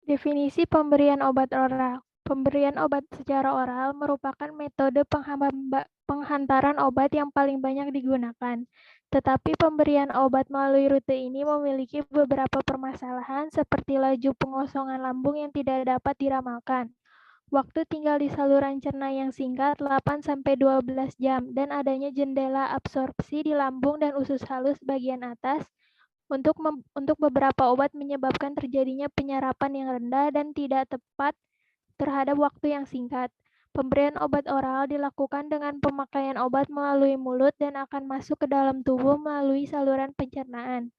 Definisi pemberian obat oral. Pemberian obat secara oral merupakan metode penghantaran obat yang paling banyak digunakan. Tetapi pemberian obat melalui rute ini memiliki beberapa permasalahan seperti laju pengosongan lambung yang tidak dapat diramalkan. Waktu tinggal di saluran cerna yang singkat 8-12 jam dan adanya jendela absorpsi di lambung dan usus halus bagian atas untuk beberapa obat menyebabkan terjadinya penyerapan yang rendah dan tidak tepat terhadap waktu yang singkat. Pemberian obat oral dilakukan dengan pemakaian obat melalui mulut dan akan masuk ke dalam tubuh melalui saluran pencernaan.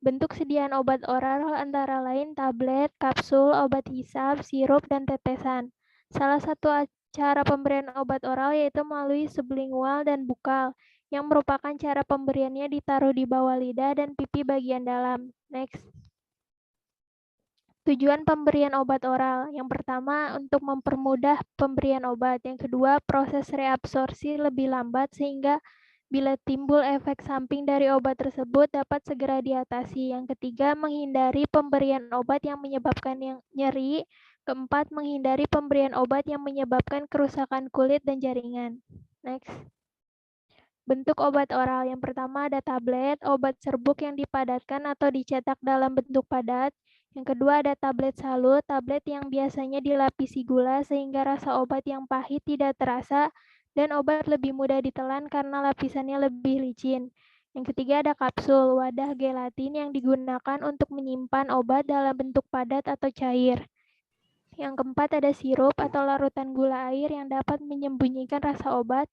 Bentuk sediaan obat oral antara lain tablet, kapsul, obat hisap, sirup, dan tetesan. Salah satu cara pemberian obat oral yaitu melalui sublingual dan bukal, yang merupakan cara pemberiannya ditaruh di bawah lidah dan pipi bagian dalam. Next. Tujuan pemberian obat oral. Yang pertama, untuk mempermudah pemberian obat. Yang kedua, proses reabsorpsi lebih lambat sehingga bila timbul efek samping dari obat tersebut dapat segera diatasi. Yang ketiga, menghindari pemberian obat yang menyebabkan nyeri. Keempat, menghindari pemberian obat yang menyebabkan kerusakan kulit dan jaringan. Next. Bentuk obat oral. Yang pertama ada tablet, obat serbuk yang dipadatkan atau dicetak dalam bentuk padat. Yang kedua ada tablet salut, tablet yang biasanya dilapisi gula sehingga rasa obat yang pahit tidak terasa dan obat lebih mudah ditelan karena lapisannya lebih licin. Yang ketiga ada kapsul, wadah gelatin yang digunakan untuk menyimpan obat dalam bentuk padat atau cair. Yang keempat ada sirup atau larutan gula air yang dapat menyembunyikan rasa obat.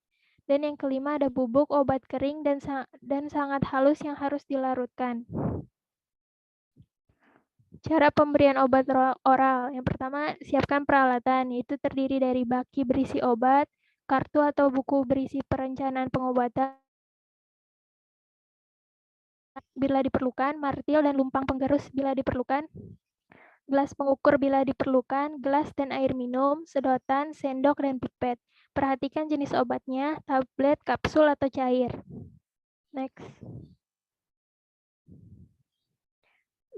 Dan yang kelima ada bubuk obat kering dan sangat halus yang harus dilarutkan. Cara pemberian obat oral. Yang pertama, siapkan peralatan, yaitu terdiri dari baki berisi obat, kartu atau buku berisi perencanaan pengobatan bila diperlukan, martil dan lumpang penggerus bila diperlukan, gelas pengukur bila diperlukan, gelas dan air minum, sedotan, sendok, dan pipet. Perhatikan jenis obatnya, tablet, kapsul, atau cair. Next.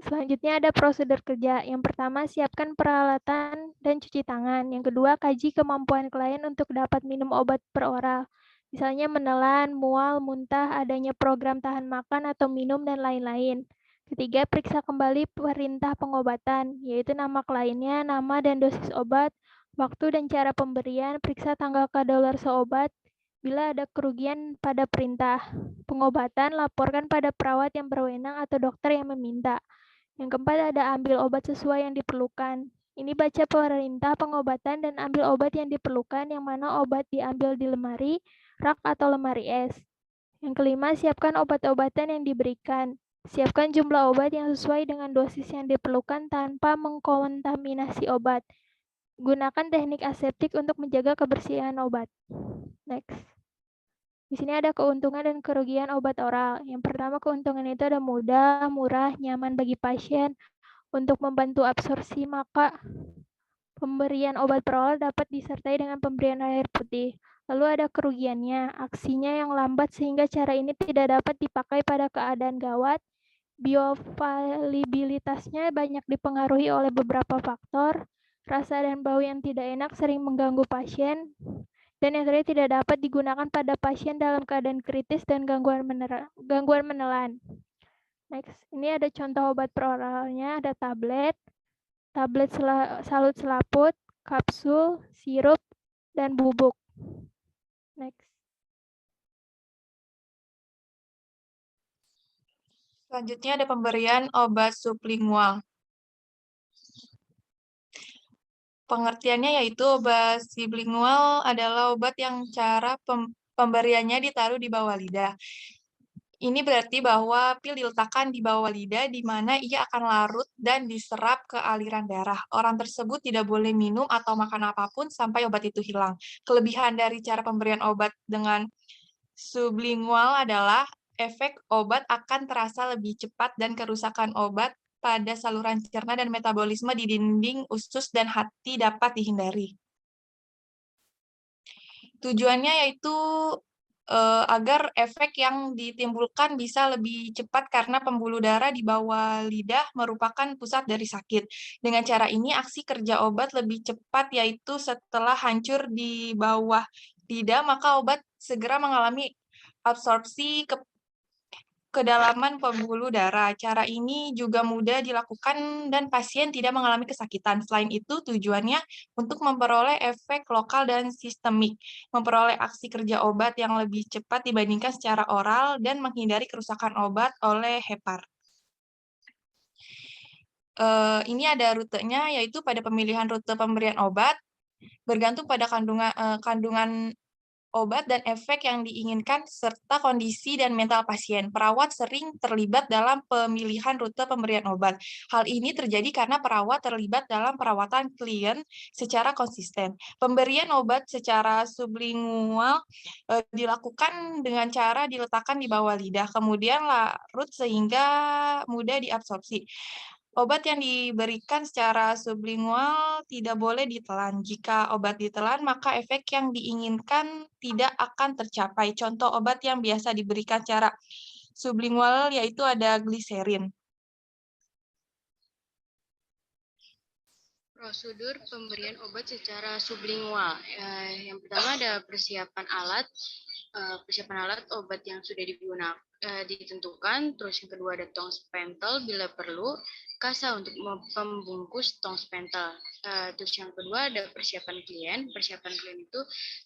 Selanjutnya ada prosedur kerja. Yang pertama, siapkan peralatan dan cuci tangan. Yang kedua, kaji kemampuan klien untuk dapat minum obat per oral. Misalnya menelan, mual, muntah, adanya program tahan makan atau minum, dan lain-lain. Ketiga, periksa kembali perintah pengobatan, yaitu nama kliennya, nama dan dosis obat, waktu dan cara pemberian, periksa tanggal kadaluarsa obat. Bila ada kerugian pada perintah pengobatan, laporkan pada perawat yang berwenang atau dokter yang meminta. Yang keempat ada ambil obat sesuai yang diperlukan. Ini baca perintah pengobatan dan ambil obat yang diperlukan, yang mana obat diambil di lemari, rak atau lemari es. Yang kelima, siapkan obat-obatan yang diberikan. Siapkan jumlah obat yang sesuai dengan dosis yang diperlukan tanpa mengkontaminasi obat. Gunakan teknik aseptik untuk menjaga kebersihan obat. Next. Di sini ada keuntungan dan kerugian obat oral. Yang pertama, keuntungan itu ada mudah, murah, nyaman bagi pasien. Untuk membantu absorpsi, maka pemberian obat per oral dapat disertai dengan pemberian air putih. Lalu ada kerugiannya, aksinya yang lambat sehingga cara ini tidak dapat dipakai pada keadaan gawat. Bioavailabilitasnya banyak dipengaruhi oleh beberapa faktor. Rasa dan bau yang tidak enak sering mengganggu pasien. Dan yang terakhir tidak dapat digunakan pada pasien dalam keadaan kritis dan gangguan menelan. Next, ini ada contoh obat per oralnya, ada tablet salut selaput, kapsul, sirup, dan bubuk. Next. Selanjutnya ada pemberian obat sublingual. Pengertiannya yaitu obat sublingual adalah obat yang cara pemberiannya ditaruh di bawah lidah. Ini berarti bahwa pil diletakkan di bawah lidah di mana ia akan larut dan diserap ke aliran darah. Orang tersebut tidak boleh minum atau makan apapun sampai obat itu hilang. Kelebihan dari cara pemberian obat dengan sublingual adalah efek obat akan terasa lebih cepat dan kerusakan obat pada saluran cerna dan metabolisme di dinding usus dan hati dapat dihindari. Tujuannya yaitu agar efek yang ditimbulkan bisa lebih cepat karena pembuluh darah di bawah lidah merupakan pusat dari sakit. Dengan cara ini, aksi kerja obat lebih cepat, yaitu setelah hancur di bawah lidah, maka obat segera mengalami absorpsi ke kedalaman pembuluh darah. Cara ini juga mudah dilakukan dan pasien tidak mengalami kesakitan. Selain itu, tujuannya untuk memperoleh efek lokal dan sistemik, memperoleh aksi kerja obat yang lebih cepat dibandingkan secara oral, dan menghindari kerusakan obat oleh hepar. Ini ada rutenya, yaitu pada pemilihan rute pemberian obat, bergantung pada kandungan obat dan efek yang diinginkan, serta kondisi dan mental pasien. Perawat sering terlibat dalam pemilihan rute pemberian obat. Hal ini terjadi karena perawat terlibat dalam perawatan klien secara konsisten. Pemberian obat secara sublingual dilakukan dengan cara diletakkan di bawah lidah, kemudian larut sehingga mudah diabsorpsi. Obat yang diberikan secara sublingual tidak boleh ditelan. Jika obat ditelan, maka efek yang diinginkan tidak akan tercapai. Contoh obat yang biasa diberikan secara sublingual yaitu ada gliserin. Prosedur pemberian obat secara sublingual. Yang pertama ada persiapan alat. Persiapan alat obat yang sudah digunakan ditentukan. Terus yang kedua ada tong spentel bila perlu, kasa untuk membungkus tong spentel. Terus yang kedua ada persiapan klien. Persiapan klien itu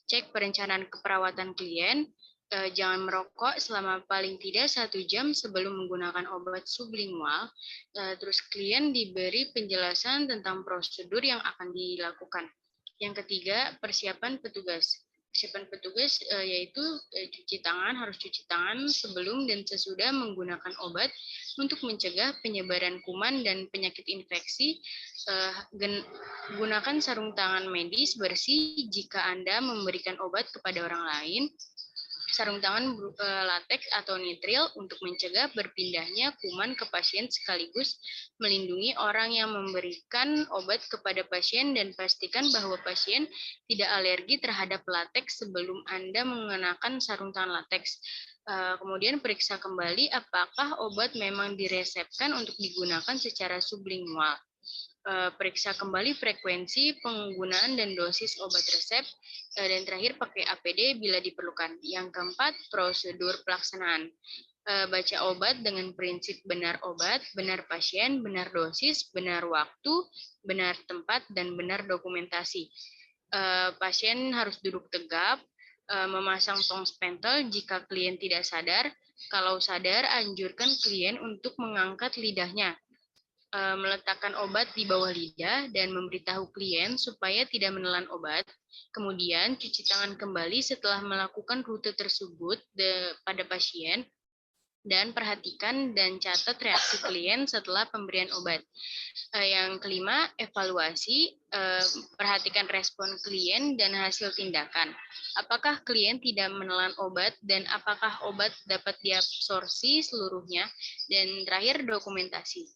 cek perencanaan keperawatan klien. Jangan merokok selama paling tidak 1 jam sebelum menggunakan obat sublingual. Terus klien diberi penjelasan tentang prosedur yang akan dilakukan. Yang ketiga, persiapan petugas. Persiapan petugas yaitu cuci tangan, harus cuci tangan sebelum dan sesudah menggunakan obat untuk mencegah penyebaran kuman dan penyakit infeksi. Gunakan sarung tangan medis bersih jika Anda memberikan obat kepada orang lain. Sarung tangan latex atau nitril untuk mencegah berpindahnya kuman ke pasien sekaligus melindungi orang yang memberikan obat kepada pasien dan pastikan bahwa pasien tidak alergi terhadap latex sebelum Anda mengenakan sarung tangan latex. Kemudian periksa kembali apakah obat memang diresepkan untuk digunakan secara sublingual. Periksa kembali frekuensi penggunaan dan dosis obat resep, dan terakhir pakai APD bila diperlukan. Yang keempat, prosedur pelaksanaan. Baca obat dengan prinsip benar obat, benar pasien, benar dosis, benar waktu, benar tempat, dan benar dokumentasi. Pasien harus duduk tegap, memasang tong spentel jika klien tidak sadar. Kalau sadar, anjurkan klien untuk mengangkat lidahnya, meletakkan obat di bawah lidah dan memberitahu klien supaya tidak menelan obat. Kemudian cuci tangan kembali setelah melakukan rute tersebut pada pasien dan perhatikan dan catat reaksi klien setelah pemberian obat. Yang kelima, evaluasi. Perhatikan respon klien dan hasil tindakan. Apakah klien tidak menelan obat dan apakah obat dapat diabsorpsi seluruhnya? Dan terakhir, dokumentasi,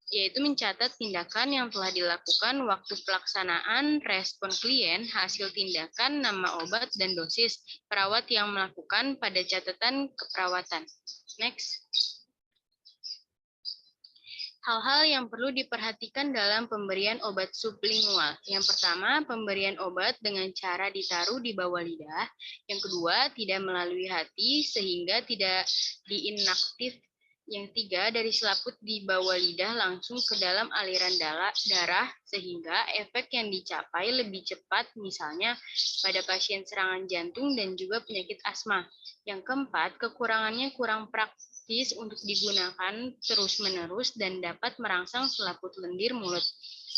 yaitu mencatat tindakan yang telah dilakukan, waktu pelaksanaan, respon klien, hasil tindakan, nama obat, dan dosis perawat yang melakukan pada catatan keperawatan. Next. Hal-hal yang perlu diperhatikan dalam pemberian obat sublingual. Yang pertama, pemberian obat dengan cara ditaruh di bawah lidah. Yang kedua, tidak melalui hati sehingga tidak diinaktif. Yang tiga, dari selaput di bawah lidah langsung ke dalam aliran darah sehingga efek yang dicapai lebih cepat, misalnya pada pasien serangan jantung dan juga penyakit asma. Yang keempat, kekurangannya kurang praktis untuk digunakan terus-menerus dan dapat merangsang selaput lendir mulut.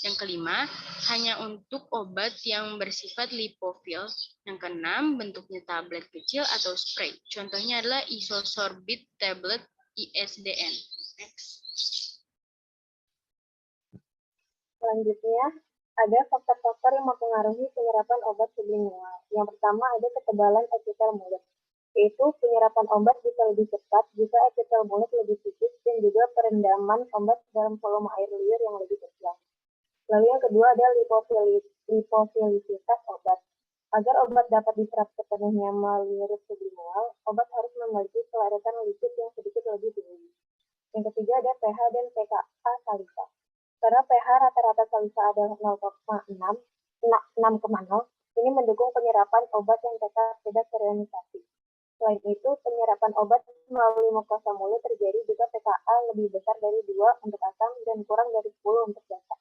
Yang kelima, hanya untuk obat yang bersifat lipofil. Yang keenam, bentuknya tablet kecil atau spray. Contohnya adalah isosorbit tablet ISDN. Next. Selanjutnya, ada faktor-faktor yang mempengaruhi penyerapan obat sublingual. Yang pertama ada ketebalan epitel mulut, yaitu penyerapan obat bisa lebih cepat jika epitel mulut lebih tipis dan juga perendaman obat dalam volume air liur yang lebih kecil. Lalu yang kedua ada lipofilisitas obat. Agar obat dapat diserap sepenuhnya melalui nyerut sublingual, obat harus memiliki kelarutan lipid yang sedikit lebih tinggi. Yang ketiga ada pH dan pKa saliva. Karena pH rata-rata saliva adalah 6,0, ini mendukung penyerapan obat yang tetap tidak terionisasi. Selain itu, penyerapan obat melalui mukosa mulut terjadi jika pKa lebih besar dari 2 untuk asam dan kurang dari 10 untuk basa.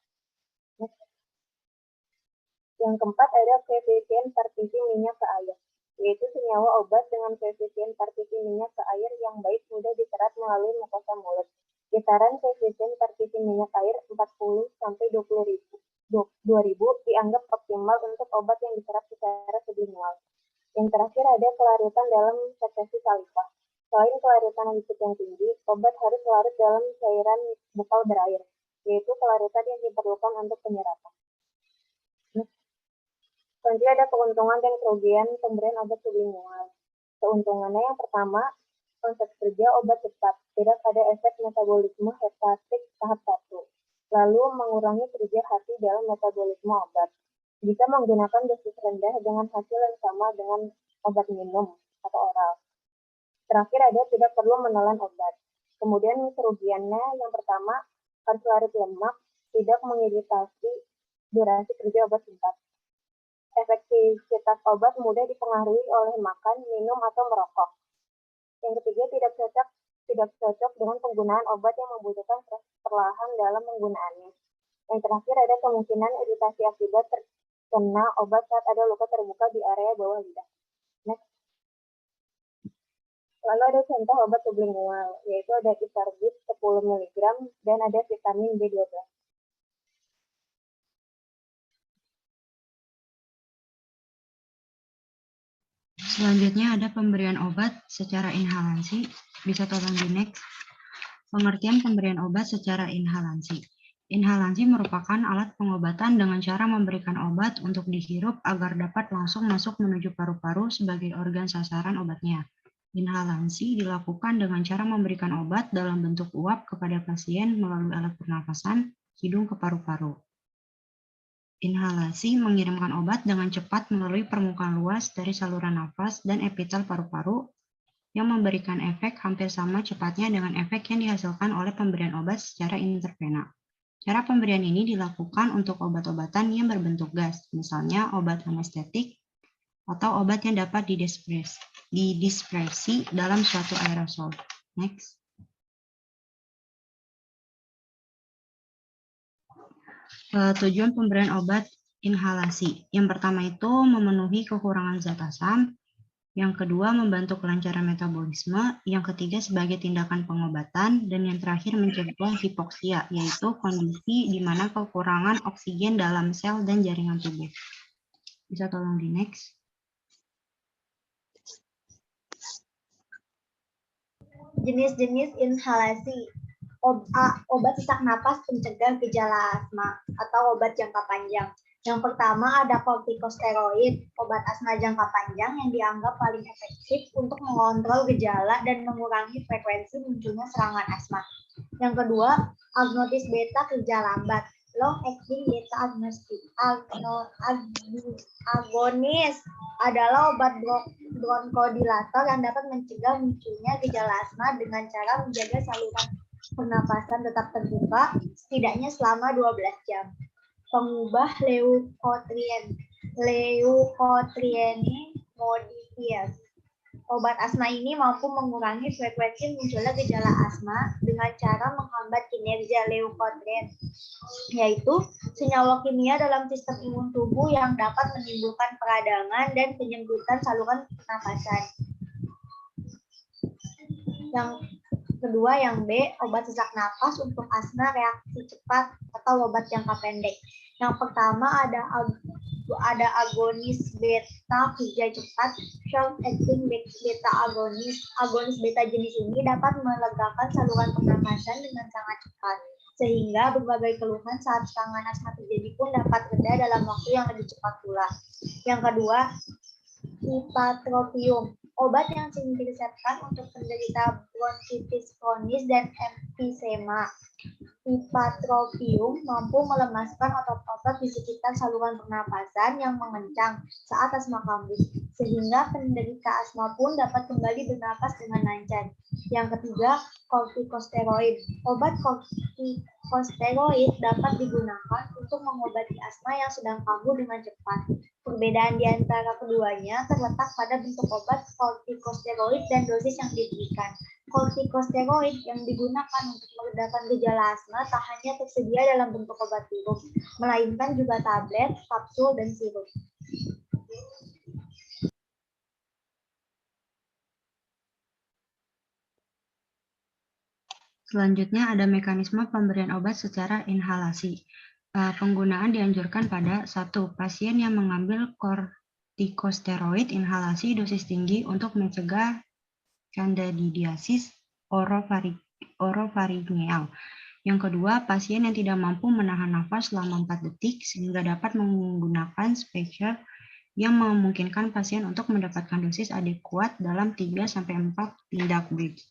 Yang keempat ada koefisien partisi minyak ke air, yaitu senyawa obat dengan koefisien partisi minyak ke air yang baik mudah diserap melalui mukosa mulut. Kisaran koefisien partisi minyak air 40 sampai 20.000 dianggap optimal untuk obat yang diserap secara sublingual. Yang terakhir ada kelarutan dalam sekresi saliva. Selain kelarutan lipid yang tinggi, obat harus larut dalam cairan bukal berair, yaitu kelarutan yang diperlukan untuk penyerapan. Selanjutnya ada keuntungan dan kerugian pemberian obat sublingual. Keuntungannya yang pertama, konsep kerja obat cepat, tidak ada efek metabolisme hepatik tahap 1, lalu mengurangi kerja hati dalam metabolisme obat. Bisa menggunakan dosis rendah dengan hasil yang sama dengan obat minum atau oral. Terakhir ada tidak perlu menelan obat. Kemudian kerugiannya yang pertama, harus larut lemak, tidak mengiritasi durasi kerja obat singkat. Efektivitas obat mudah dipengaruhi oleh makan, minum, atau merokok. Yang ketiga, tidak cocok dengan penggunaan obat yang membutuhkan proses perlahan dalam penggunaannya. Yang terakhir ada kemungkinan iritasi akibat terkena obat saat ada luka terbuka di area bawah lidah. Next. Lalu ada contoh obat sublingual, yaitu ada Isarbit 10 mg dan ada vitamin B12. Selanjutnya ada pemberian obat secara inhalasi. Bisa tolong di next. Pengertian pemberian obat secara inhalasi. Inhalasi merupakan alat pengobatan dengan cara memberikan obat untuk dihirup agar dapat langsung masuk menuju paru-paru sebagai organ sasaran obatnya. Inhalasi dilakukan dengan cara memberikan obat dalam bentuk uap kepada pasien melalui alat pernafasan hidung ke paru-paru. Inhalasi mengirimkan obat dengan cepat melalui permukaan luas dari saluran nafas dan epitel paru-paru yang memberikan efek hampir sama cepatnya dengan efek yang dihasilkan oleh pemberian obat secara intravena. Cara pemberian ini dilakukan untuk obat-obatan yang berbentuk gas, misalnya obat anestetik atau obat yang dapat didispersi dalam suatu aerosol. Next. Tujuan pemberian obat inhalasi. Yang pertama itu memenuhi kekurangan zat asam, yang kedua membantu kelancaran metabolisme, yang ketiga sebagai tindakan pengobatan, dan yang terakhir mencegah hipoksia, yaitu kondisi di mana kekurangan oksigen dalam sel dan jaringan tubuh. Bisa tolong di next. Jenis-jenis inhalasi. Obat sesak napas pencegah gejala asma atau obat jangka panjang. Yang pertama ada kortikosteroid, obat asma jangka panjang yang dianggap paling efektif untuk mengontrol gejala dan mengurangi frekuensi munculnya serangan asma. Yang kedua, agnotis beta kerja lambat, long acting beta agonis adalah obat bronkodilator yang dapat mencegah munculnya gejala asma dengan cara menjaga saluran pernapasan tetap terbuka setidaknya selama 12 jam. Pengubah leukotriene modifier. Obat asma ini mampu mengurangi frekuensi munculnya gejala asma dengan cara menghambat kinerja leukotrien, yaitu senyawa kimia dalam sistem imun tubuh yang dapat menimbulkan peradangan dan penyempitan saluran pernapasan. Yang kedua, yang B, obat sesak napas untuk asma reaksi cepat atau obat jangka pendek. Yang pertama ada agonis beta kerja cepat, short acting beta agonis. Agonis beta jenis ini dapat melegakan saluran pernapasan dengan sangat cepat, sehingga berbagai keluhan saat serangan asma terjadi pun dapat reda dalam waktu yang lebih cepat pula. Yang kedua, ipatropium. Obat yang sering diresepkan untuk penderita bronkitis kronis dan emfisema. Ipatropium mampu melemaskan otot-otot di sekitar saluran pernapasan yang mengencang saat asma kambuh, sehingga penderita asma pun dapat kembali bernapas dengan lancar. Yang ketiga, kortikosteroid. Obat kortikosteroid dapat digunakan untuk mengobati asma yang sedang kambuh dengan cepat. Perbedaan di antara keduanya terletak pada bentuk obat kortikosteroid dan dosis yang diberikan. Kortikosteroid yang digunakan untuk meredakan gejala asma tak hanya tersedia dalam bentuk obat sirup, melainkan juga tablet, kapsul, dan sirup. Selanjutnya ada mekanisme pemberian obat secara inhalasi. Penggunaan dianjurkan pada 1. Pasien yang mengambil kortikosteroid inhalasi dosis tinggi untuk mencegah candidiasis orofaringeal. Yang kedua, pasien yang tidak mampu menahan nafas selama 4 detik sehingga dapat menggunakan spacer yang memungkinkan pasien untuk mendapatkan dosis adekuat dalam 3-4 tindak bridge.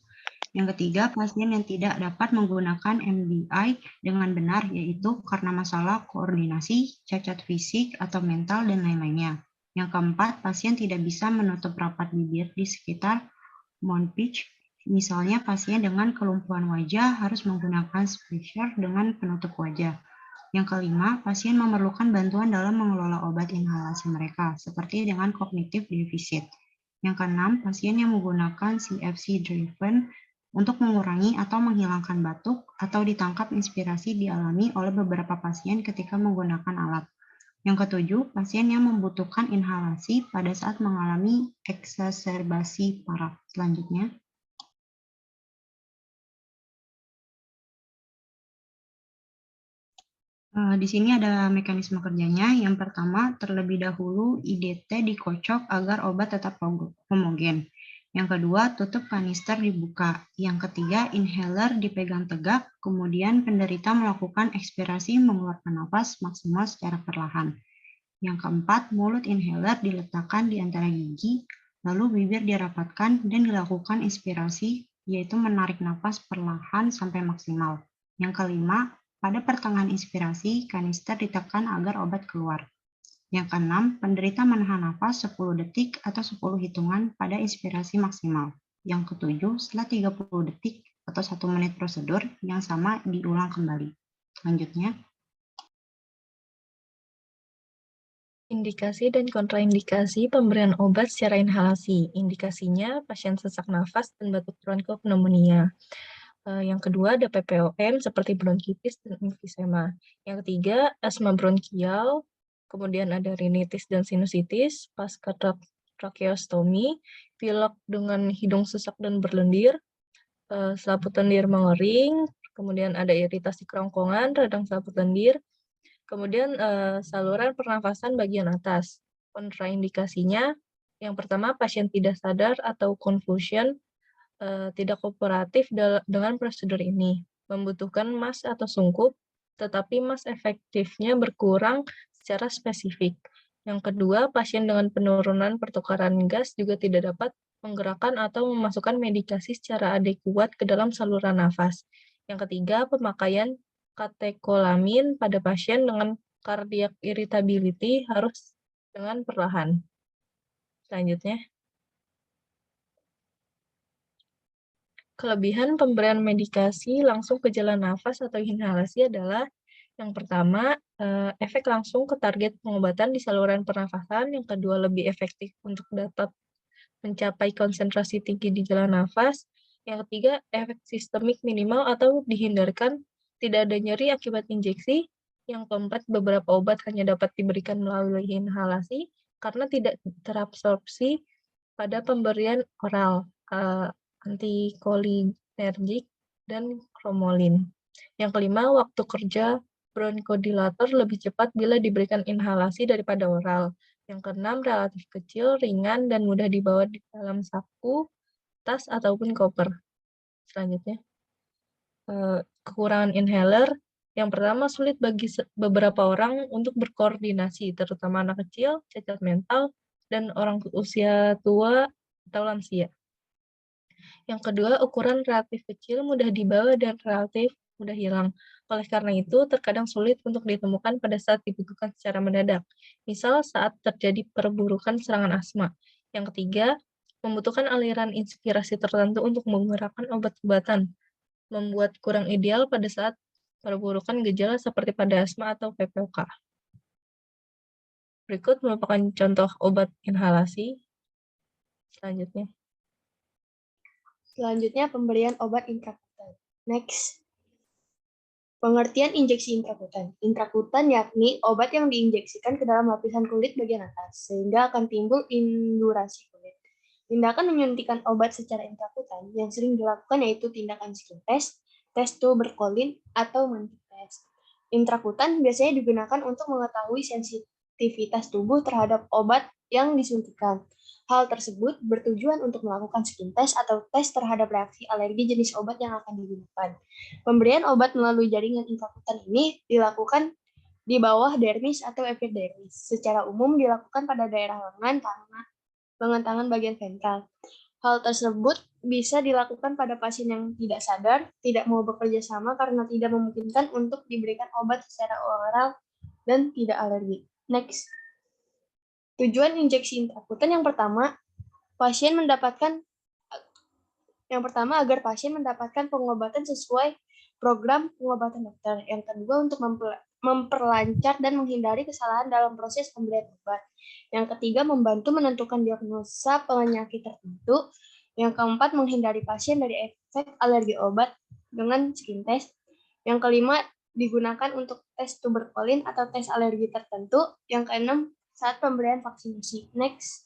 Yang ketiga, pasien yang tidak dapat menggunakan MDI dengan benar, yaitu karena masalah koordinasi, cacat fisik, atau mental, dan lain-lainnya. Yang keempat, pasien tidak bisa menutup rapat bibir di sekitar mouth pitch. Misalnya, pasien dengan kelumpuhan wajah harus menggunakan spacer dengan penutup wajah. Yang kelima, pasien memerlukan bantuan dalam mengelola obat inhalasi mereka, seperti dengan cognitive deficit. Yang keenam, pasien yang menggunakan CFC-driven untuk mengurangi atau menghilangkan batuk atau ditangkap inspirasi dialami oleh beberapa pasien ketika menggunakan alat. Yang ketujuh, pasien yang membutuhkan inhalasi pada saat mengalami eksaserbasi parah. Selanjutnya, di sini ada mekanisme kerjanya. Yang pertama, terlebih dahulu IDT dikocok agar obat tetap homogen. Yang kedua, tutup kanister dibuka. Yang ketiga, inhaler dipegang tegak, kemudian penderita melakukan ekspirasi mengeluarkan nafas maksimal secara perlahan. Yang keempat, mulut inhaler diletakkan di antara gigi, lalu bibir dirapatkan dan dilakukan inspirasi, yaitu menarik nafas perlahan sampai maksimal. Yang kelima, pada pertengahan inspirasi, kanister ditekan agar obat keluar. Yang keenam, penderita menahan nafas 10 detik atau 10 hitungan pada inspirasi maksimal. Yang ketujuh, setelah 30 detik atau 1 menit prosedur yang sama diulang kembali. Selanjutnya, indikasi dan kontraindikasi pemberian obat secara inhalasi. Indikasinya pasien sesak nafas dan batuk bronkopneumonia. Yang kedua ada PPOM seperti bronkitis dan emfisema. Yang ketiga asma bronkial, kemudian ada rinitis dan sinusitis, pasca tracheostomi, pilek dengan hidung sesak dan berlendir, selaput lendir mengering, kemudian ada iritasi kerongkongan, radang selaput lendir, kemudian saluran pernafasan bagian atas. Kontraindikasinya, yang pertama pasien tidak sadar atau confusion, tidak kooperatif dengan prosedur ini, membutuhkan mas atau sungkup, tetapi mas efektifnya berkurang secara spesifik. Yang kedua, pasien dengan penurunan pertukaran gas juga tidak dapat menggerakkan atau memasukkan medikasi secara adekuat ke dalam saluran nafas. Yang ketiga, pemakaian katekolamin pada pasien dengan cardiac irritability harus dengan perlahan. Selanjutnya, kelebihan pemberian medikasi langsung ke jalan nafas atau inhalasi adalah yang pertama, efek langsung ke target pengobatan di saluran pernafasan. Yang kedua, lebih efektif untuk dapat mencapai konsentrasi tinggi di jalan nafas. Yang ketiga, efek sistemik minimal atau dihindarkan tidak ada nyeri akibat injeksi. Yang keempat, beberapa obat hanya dapat diberikan melalui inhalasi karena tidak terabsorpsi pada pemberian oral, antikolinergik, dan kromolin. Yang kelima, waktu kerja bronkodilator lebih cepat bila diberikan inhalasi daripada oral. Yang keenam, relatif kecil, ringan, dan mudah dibawa di dalam saku, tas, ataupun koper. Selanjutnya, kekurangan inhaler. Yang pertama, sulit bagi beberapa orang untuk berkoordinasi, terutama anak kecil, cacat mental, dan orang usia tua atau lansia. Yang kedua, ukuran relatif kecil, mudah dibawa, dan relatif mudah hilang. Oleh karena itu, terkadang sulit untuk ditemukan pada saat dibutuhkan secara mendadak. Misal saat terjadi perburukan serangan asma. Yang ketiga, membutuhkan aliran inspirasi tertentu untuk menggunakan obat-obatan, membuat kurang ideal pada saat perburukan gejala seperti pada asma atau PPOK. Berikut merupakan contoh obat inhalasi. Selanjutnya pemberian obat intrakutan. Next. Pengertian injeksi intrakutan. Intrakutan yakni obat yang diinjeksikan ke dalam lapisan kulit bagian atas, sehingga akan timbul indurasi kulit. Tindakan menyuntikkan obat secara intrakutan yang sering dilakukan yaitu tindakan skin test, tes tuberkulin, atau mantik test. Intrakutan biasanya digunakan untuk mengetahui sensitivitas tubuh terhadap obat yang disuntikan. Hal tersebut bertujuan untuk melakukan skin test atau tes terhadap reaksi alergi jenis obat yang akan digunakan. Pemberian obat melalui jaringan intrakutan ini dilakukan di bawah dermis atau epidermis. Secara umum dilakukan pada daerah lengan tangan bagian ventral. Hal tersebut bisa dilakukan pada pasien yang tidak sadar, tidak mau bekerja sama karena tidak memungkinkan untuk diberikan obat secara oral dan tidak alergi. Next. Tujuan injeksi intrakutan yang pertama, agar pasien mendapatkan pengobatan sesuai program pengobatan dokter. Yang kedua, untuk memperlancar dan menghindari kesalahan dalam proses pemberian obat. Yang ketiga, membantu menentukan diagnosa penyakit tertentu. Yang keempat, menghindari pasien dari efek alergi obat dengan skin test. Yang kelima, digunakan untuk tes tuberkulin atau tes alergi tertentu. Yang keenam, saat pemberian vaksinasi. Next.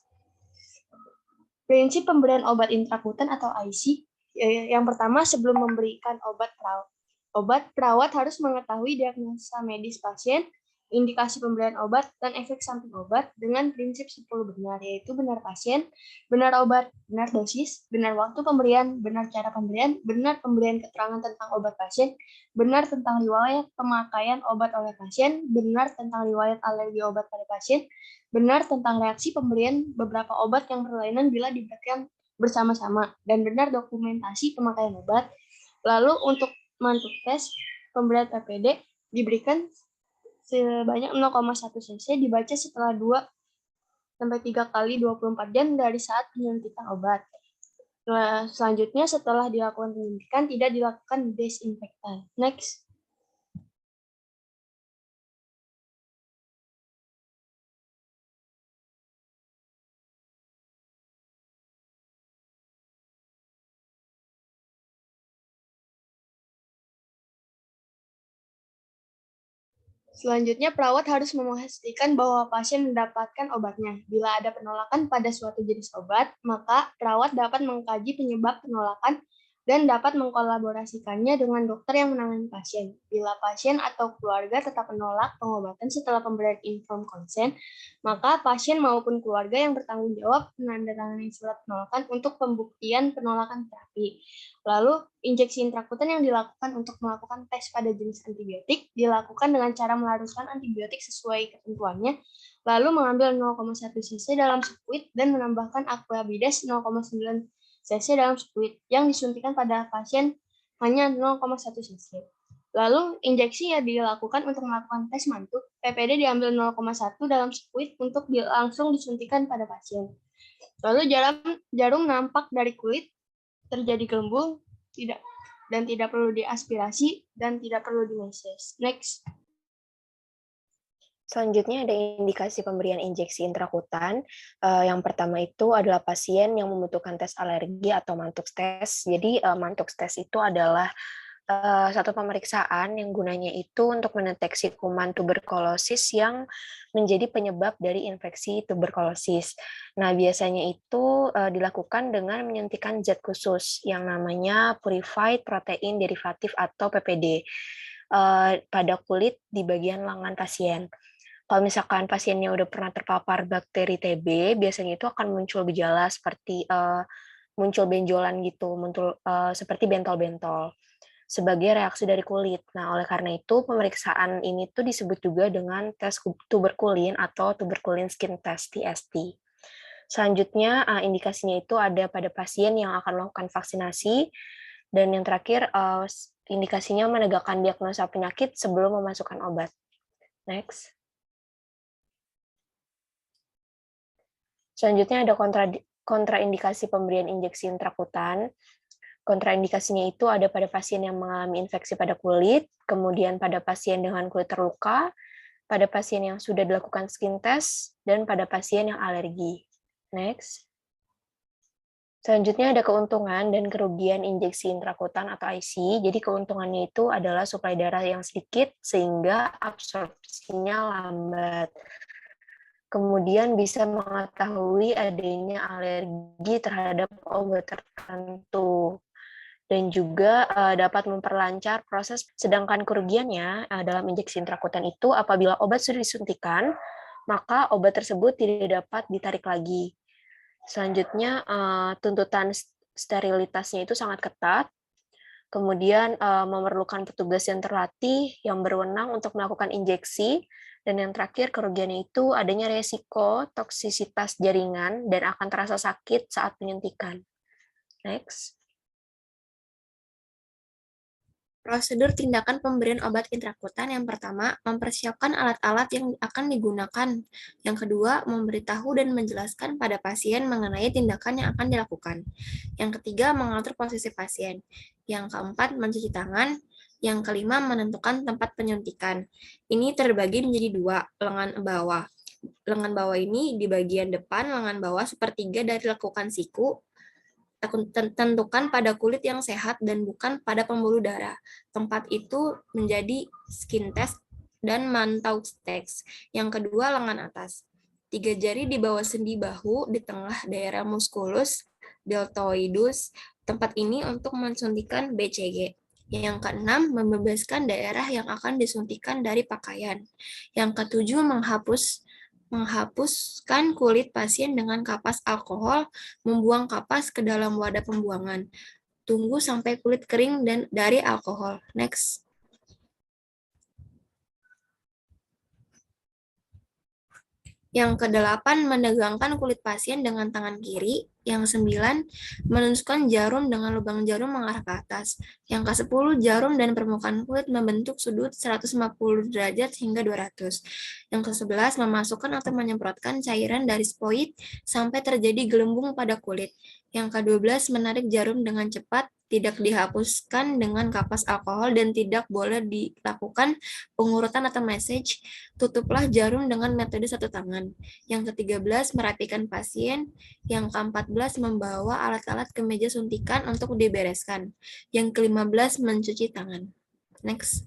Prinsip pemberian obat intrakutan atau IC. Yang pertama, sebelum memberikan obat, perawat harus mengetahui diagnosa medis pasien, indikasi pemberian obat, dan efek samping obat dengan prinsip 10 benar, yaitu benar pasien, benar obat, benar dosis, benar waktu pemberian, benar cara pemberian, benar pemberian keterangan tentang obat pasien, benar tentang riwayat pemakaian obat oleh pasien, benar tentang riwayat alergi obat pada pasien, benar tentang reaksi pemberian beberapa obat yang berlainan bila diberikan bersama-sama, dan benar dokumentasi pemakaian obat. Lalu untuk mantuk tes pemberian PPD diberikan sebanyak 0,1 cc dibaca setelah 2-3 kali 24 jam dari saat penyuntikan obat. Selanjutnya setelah dilakukan penyuntikan tidak dilakukan desinfektan. Next. Selanjutnya, perawat harus memastikan bahwa pasien mendapatkan obatnya. Bila ada penolakan pada suatu jenis obat, maka perawat dapat mengkaji penyebab penolakan dan dapat mengkolaborasikannya dengan dokter yang menangani pasien. Bila pasien atau keluarga tetap menolak pengobatan setelah pemberian informed consent, maka pasien maupun keluarga yang bertanggung jawab menandatangani surat penolakan untuk pembuktian penolakan terapi. Lalu, injeksi intrakutan yang dilakukan untuk melakukan tes pada jenis antibiotik dilakukan dengan cara melarutkan antibiotik sesuai ketentuannya, lalu mengambil 0,1 cc dalam sekuit dan menambahkan aquabides 0,9 cc dalam sekuit yang disuntikan pada pasien hanya 0,1 cc. Lalu, injeksi yang dilakukan untuk melakukan tes mantuk, PPD diambil 0,1 dalam sekuit untuk langsung disuntikan pada pasien. Lalu, jarum nampak dari kulit, terjadi gelembung, tidak perlu diaspirasi, dan tidak perlu dimeses. Next. Selanjutnya ada indikasi pemberian injeksi intrakutan. Yang pertama itu adalah pasien yang membutuhkan tes alergi atau mantuk tes. Jadi mantuk tes itu adalah satu pemeriksaan yang gunanya itu untuk mendeteksi kuman tuberkulosis yang menjadi penyebab dari infeksi tuberkulosis. Nah, biasanya itu dilakukan dengan menyuntikkan zat khusus yang namanya Purified Protein Derivative atau PPD pada kulit di bagian lengan pasien. Kalau misalkan pasiennya udah pernah terpapar bakteri TB, biasanya itu akan muncul gejala seperti muncul benjolan gitu, seperti bentol-bentol sebagai reaksi dari kulit. Nah, oleh karena itu pemeriksaan ini tuh disebut juga dengan tes tuberkulin atau tuberkulin skin test (TST). Selanjutnya indikasinya itu ada pada pasien yang akan melakukan vaksinasi Dan yang terakhir, indikasinya menegakkan diagnosa penyakit sebelum memasukkan obat. Next. Selanjutnya ada kontraindikasi pemberian injeksi intrakutan. Kontraindikasinya itu ada pada pasien yang mengalami infeksi pada kulit, kemudian pada pasien dengan kulit terluka, pada pasien yang sudah dilakukan skin test, dan pada pasien yang alergi. Next. Selanjutnya ada keuntungan dan kerugian injeksi intrakutan atau IC. Jadi keuntungannya itu adalah suplai darah yang sedikit sehingga absorpsinya lambat. Kemudian bisa mengetahui adanya alergi terhadap obat tertentu. Dan juga dapat memperlancar proses. Sedangkan kerugiannya dalam injeksi intrakutan itu apabila obat sudah disuntikan, maka obat tersebut tidak dapat ditarik lagi. Selanjutnya, tuntutan sterilitasnya itu sangat ketat, kemudian memerlukan petugas yang terlatih, yang berwenang untuk melakukan injeksi, dan yang terakhir kerugiannya itu adanya resiko toksisitas jaringan dan akan terasa sakit saat penyuntikan. Next. Prosedur tindakan pemberian obat intrakutan yang pertama, mempersiapkan alat-alat yang akan digunakan. Yang kedua, memberitahu dan menjelaskan pada pasien mengenai tindakan yang akan dilakukan. Yang ketiga, mengatur posisi pasien. Yang keempat, mencuci tangan. Yang kelima, menentukan tempat penyuntikan. Ini terbagi menjadi dua, lengan bawah. Lengan bawah ini di bagian depan lengan bawah sepertiga dari lekukan siku, tentukan pada kulit yang sehat dan bukan pada pembuluh darah. Tempat itu menjadi skin test dan mantaux test. Yang kedua, lengan atas. 3 jari di bawah sendi bahu, di tengah daerah musculus deltoidus. Tempat ini untuk mensuntikan BCG. Yang keenam, membebaskan daerah yang akan disuntikan dari pakaian. Yang ketujuh, menghapuskan kulit pasien dengan kapas alkohol, membuang kapas ke dalam wadah pembuangan. Tunggu sampai kulit kering dan dari alkohol. Next. Yang kedelapan, menegangkan kulit pasien dengan tangan kiri. Yang 9, menusukkan jarum dengan lubang jarum mengarah ke atas. Yang ke-10, jarum dan permukaan kulit membentuk sudut 150 derajat hingga 200. Yang ke-11, memasukkan atau menyemprotkan cairan dari spoid sampai terjadi gelembung pada kulit. Yang ke-12, menarik jarum dengan cepat, tidak dihapuskan dengan kapas alkohol dan tidak boleh dilakukan pengurutan atau massage. Tutuplah jarum dengan metode satu tangan. Yang ke-13, merapikan pasien. Yang ke-14, membawa alat-alat ke meja suntikan untuk dibereskan. Yang ke-15, mencuci tangan. Next.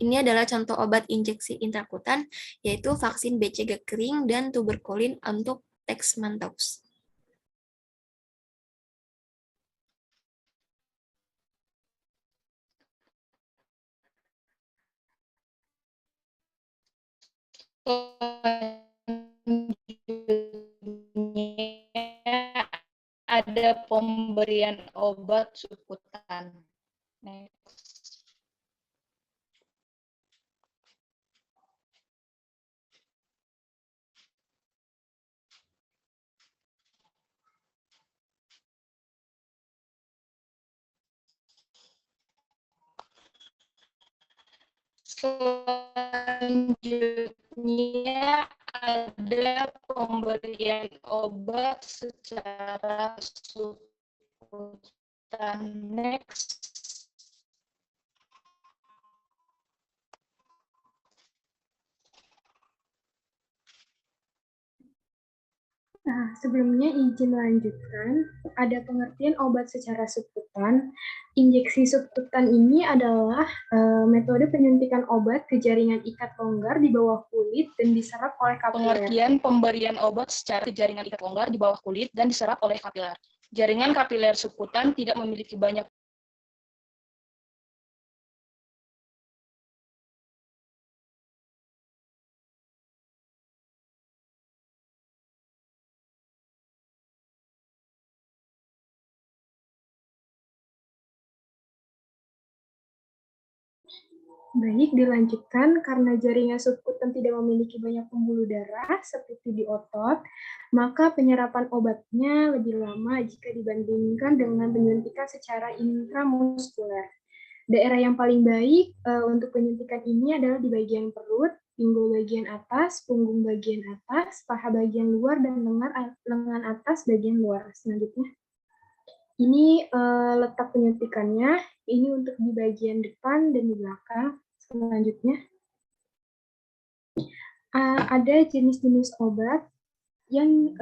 Ini adalah contoh obat injeksi intrakutan, yaitu vaksin BCG kering dan tuberkulin untuk Texmantox. Selanjutnya ada pemberian obat subkutan. Next. Selanjutnya ada pemberian obat secara subkutan. Next. Nah, sebelumnya izin melanjutkan, ada pengertian obat secara subkutan. Injeksi subkutan ini adalah metode penyuntikan obat ke jaringan ikat longgar di bawah kulit dan diserap oleh kapiler. Pengertian pemberian obat secara jaringan ikat longgar di bawah kulit dan diserap oleh kapiler. Jaringan kapiler subkutan tidak memiliki banyak Baik, dilanjutkan. Karena jaringan subkutan tidak memiliki banyak pembuluh darah seperti di otot, maka penyerapan obatnya lebih lama jika dibandingkan dengan penyuntikan secara intramuskuler. Daerah yang paling baik untuk penyuntikan ini adalah di bagian perut, pinggul bagian atas, punggung bagian atas, paha bagian luar, dan lengan atas bagian luar. Selanjutnya, ini letak penyuntikannya. Ini untuk di bagian depan dan di belakang. Selanjutnya, ada jenis-jenis obat yang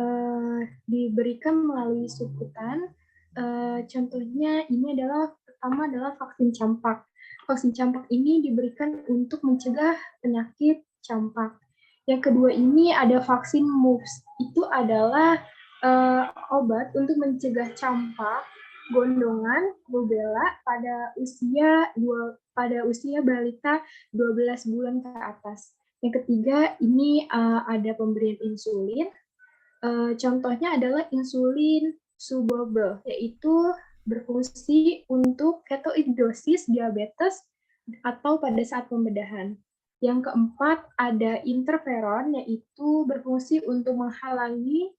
diberikan melalui subkutan. Contohnya ini pertama adalah vaksin campak. Vaksin campak ini diberikan untuk mencegah penyakit campak. Yang kedua ini ada vaksin MUPS. Itu adalah obat untuk mencegah campak, gondongan, rubella pada usia balita 12 bulan ke atas. Yang ketiga ini ada pemberian insulin. Contohnya adalah insulin subable, yaitu berfungsi untuk ketoacidosis diabetes atau pada saat pembedahan. Yang keempat ada interferon, yaitu berfungsi untuk menghalangi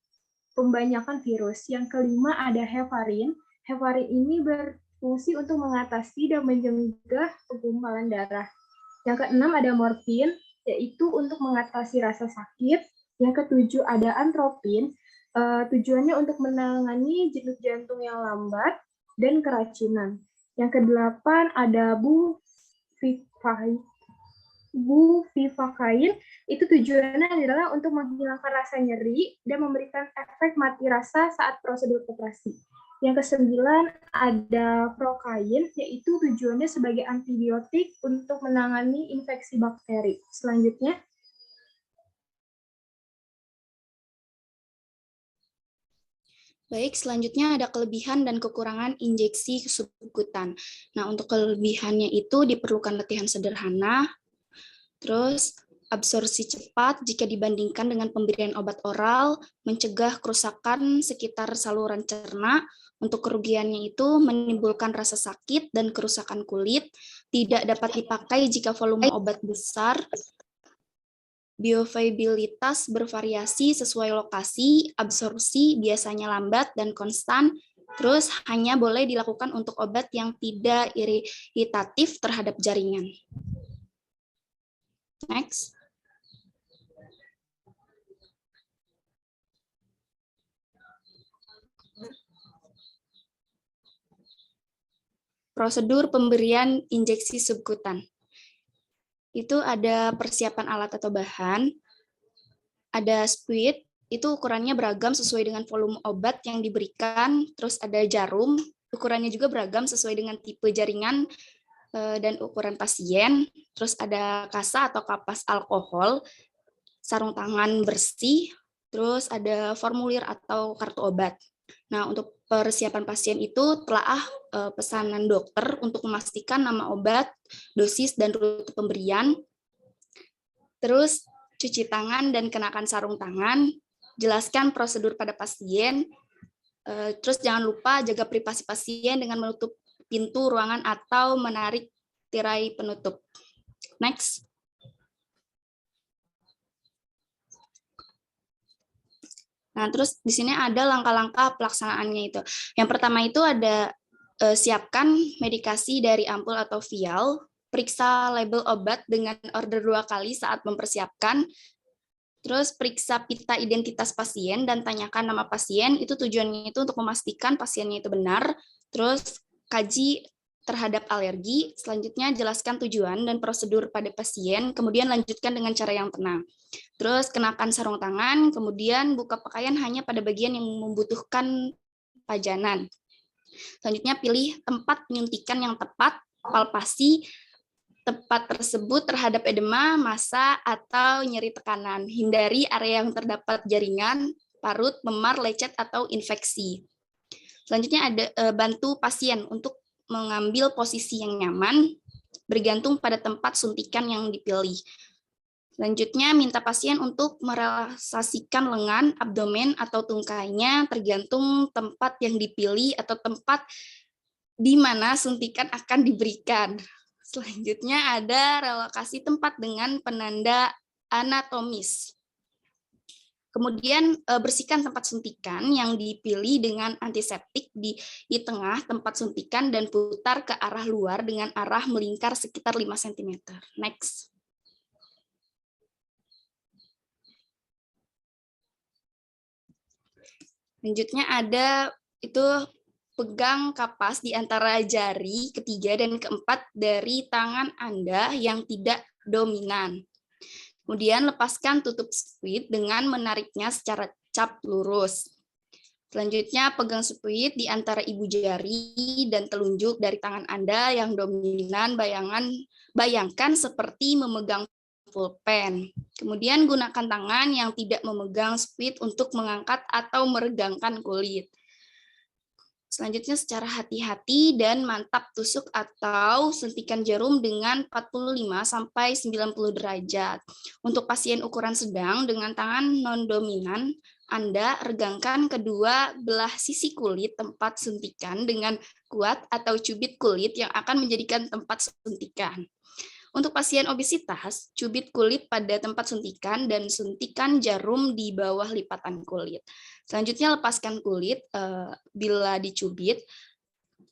pembanyakan virus. Yang kelima ada heparin. Heparin ini berfungsi untuk mengatasi dan mencegah penggumpalan darah. Yang keenam ada morfin, yaitu untuk mengatasi rasa sakit. Yang ketujuh ada antropin, tujuannya untuk menangani denyut jantung yang lambat dan keracunan. Yang kedelapan ada bupivacain, itu tujuannya adalah untuk menghilangkan rasa nyeri dan memberikan efek mati rasa saat prosedur operasi. Yang kesembilan ada prokain, yaitu tujuannya sebagai antibiotik untuk menangani infeksi bakteri. Selanjutnya, baik, selanjutnya ada kelebihan dan kekurangan injeksi subkutan. Nah, untuk kelebihannya itu diperlukan latihan sederhana, terus absorpsi cepat jika dibandingkan dengan pemberian obat oral, mencegah kerusakan sekitar saluran cerna. Untuk kerugiannya itu menimbulkan rasa sakit dan kerusakan kulit, tidak dapat dipakai jika volume obat besar, bioavailabilitas bervariasi sesuai lokasi, absorpsi biasanya lambat dan konstan, terus hanya boleh dilakukan untuk obat yang tidak iritatif terhadap jaringan. Next. Prosedur pemberian injeksi subkutan. Itu ada persiapan alat atau bahan, ada spuit, itu ukurannya beragam sesuai dengan volume obat yang diberikan, terus ada jarum, ukurannya juga beragam sesuai dengan tipe jaringan dan ukuran pasien, terus ada kasa atau kapas alkohol, sarung tangan bersih, terus ada formulir atau kartu obat. Nah, untuk persiapan pasien itu telaah pesanan dokter untuk memastikan nama obat, dosis, dan rute pemberian. Terus cuci tangan dan kenakan sarung tangan, jelaskan prosedur pada pasien. Terus jangan lupa jaga privasi pasien dengan menutup pintu ruangan atau menarik tirai penutup. Next. Nah, terus di sini ada langkah-langkah pelaksanaannya itu. Yang pertama itu ada siapkan medikasi dari ampul atau vial, periksa label obat dengan order 2 kali saat mempersiapkan, terus periksa pita identitas pasien dan tanyakan nama pasien, itu tujuannya itu untuk memastikan pasiennya itu benar, terus kaji terhadap alergi, selanjutnya jelaskan tujuan dan prosedur pada pasien, kemudian lanjutkan dengan cara yang tenang. Terus kenakan sarung tangan, kemudian buka pakaian hanya pada bagian yang membutuhkan pajanan. Selanjutnya pilih tempat penyuntikan yang tepat, palpasi tempat tersebut terhadap edema, massa, atau nyeri tekanan. Hindari area yang terdapat jaringan, parut, memar, lecet, atau infeksi. Selanjutnya ada bantu pasien untuk mengambil posisi yang nyaman, bergantung pada tempat suntikan yang dipilih. Selanjutnya, minta pasien untuk merelaksasikan lengan, abdomen, atau tungkainya tergantung tempat yang dipilih atau tempat di mana suntikan akan diberikan. Selanjutnya ada relokasi tempat dengan penanda anatomis. Kemudian bersihkan tempat suntikan yang dipilih dengan antiseptik di tengah tempat suntikan dan putar ke arah luar dengan arah melingkar sekitar 5 cm. Next. Selanjutnya ada itu pegang kapas di antara jari ketiga dan keempat dari tangan Anda yang tidak dominan. Kemudian lepaskan tutup spuit dengan menariknya secara cap lurus. Selanjutnya pegang spuit di antara ibu jari dan telunjuk dari tangan Anda yang dominan, bayangkan seperti memegang pulpen. Kemudian gunakan tangan yang tidak memegang spuit untuk mengangkat atau meregangkan kulit. Selanjutnya secara hati-hati dan mantap tusuk atau suntikan jarum dengan 45-90 derajat. Untuk pasien ukuran sedang dengan tangan non-dominan, Anda regangkan kedua belah sisi kulit tempat suntikan dengan kuat atau cubit kulit yang akan menjadikan tempat suntikan. Untuk pasien obesitas, cubit kulit pada tempat suntikan dan suntikan jarum di bawah lipatan kulit. Selanjutnya lepaskan kulit bila dicubit.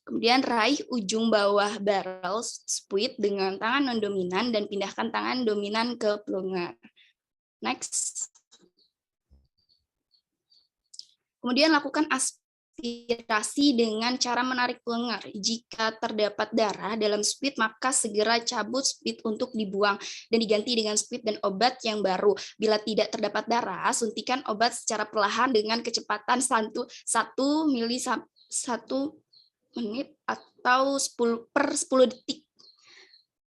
Kemudian raih ujung bawah barrel spuit dengan tangan non-dominan dan pindahkan tangan dominan ke pelunga. Next. Kemudian lakukan aspirasi dengan cara menarik pelengah. Jika terdapat darah dalam spuit, maka segera cabut spuit untuk dibuang dan diganti dengan spuit dan obat yang baru. Bila tidak terdapat darah, suntikan obat secara perlahan dengan kecepatan 1 menit atau 10 detik.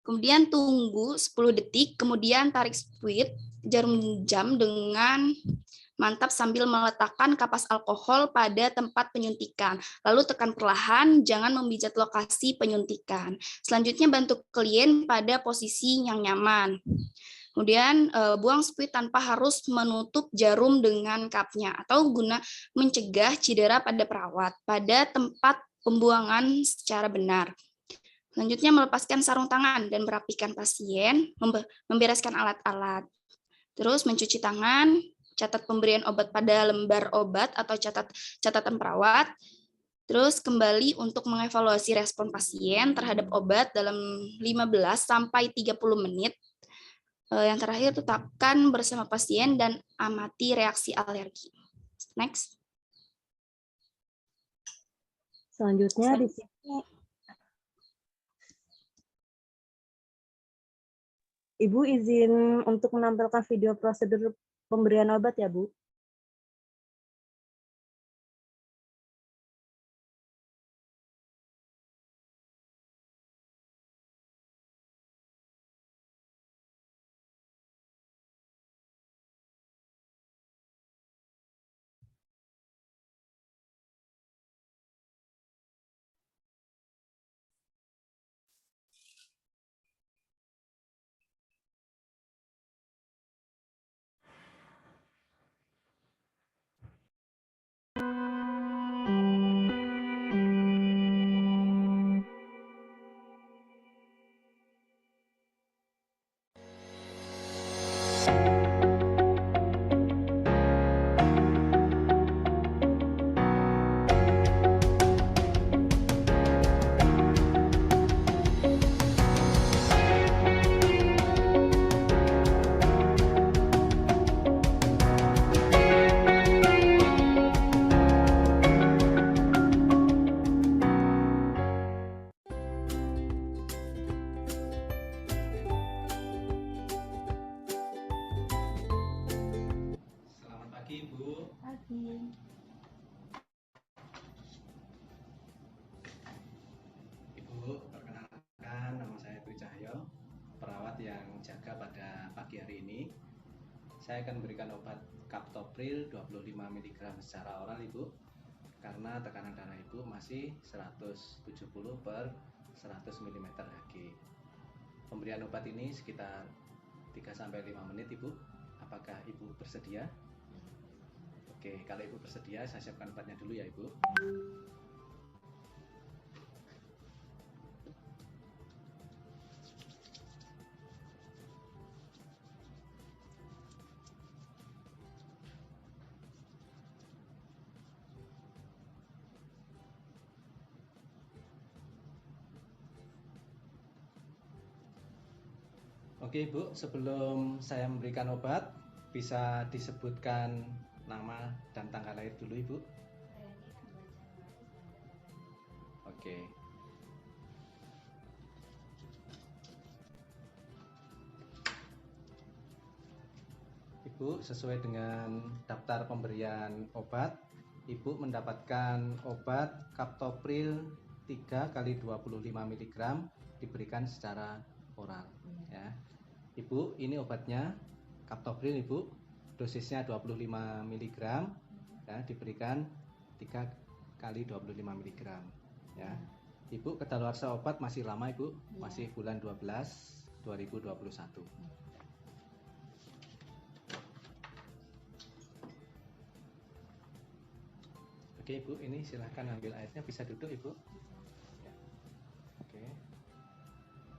Kemudian tunggu 10 detik, kemudian tarik spuit jarum jam dengan mantap sambil meletakkan kapas alkohol pada tempat penyuntikan. Lalu tekan perlahan, jangan memijat lokasi penyuntikan. Selanjutnya bantu klien pada posisi yang nyaman. Kemudian buang spuit tanpa harus menutup jarum dengan kapnya atau guna mencegah cedera pada perawat pada tempat pembuangan secara benar. Selanjutnya melepaskan sarung tangan dan merapikan pasien, membereskan alat-alat. Terus mencuci tangan, catat pemberian obat pada lembar obat atau catatan perawat. Terus kembali untuk mengevaluasi respon pasien terhadap obat dalam 15-30 menit. Yang terakhir, tetapkan bersama pasien dan amati reaksi alergi. Next. Selanjutnya di sini Ibu izin untuk menampilkan video prosedur pemberian obat ya, Bu? Ibu, perkenalkan nama saya Dwi Cahyo, perawat yang jaga pada pagi hari ini. Saya akan memberikan obat Captopril 25 mg secara oral, Ibu, karena tekanan darah Ibu masih 170/100 mm Hg. Pemberian obat ini sekitar 3-5 menit, Ibu. Apakah Ibu bersedia? Oke, kalau Ibu bersedia, saya siapkan obatnya dulu ya, Ibu. Oke Ibu, sebelum saya memberikan obat, bisa disebutkan nama dan tanggal lahir dulu Ibu. Oke. Ibu, sesuai dengan daftar pemberian obat, Ibu mendapatkan obat Captopril 3 kali 25 mg diberikan secara oral ya. Ibu, ini obatnya Captopril Ibu, dosisnya 25 mg ya, diberikan 3 kali 25 mg ya. Ibu, kedaluarsa obat masih lama Ibu, masih bulan 12 2021. Oke Ibu, ini silahkan ambil airnya, bisa duduk Ibu ya. Oke,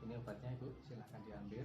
ini obatnya Ibu, silahkan diambil.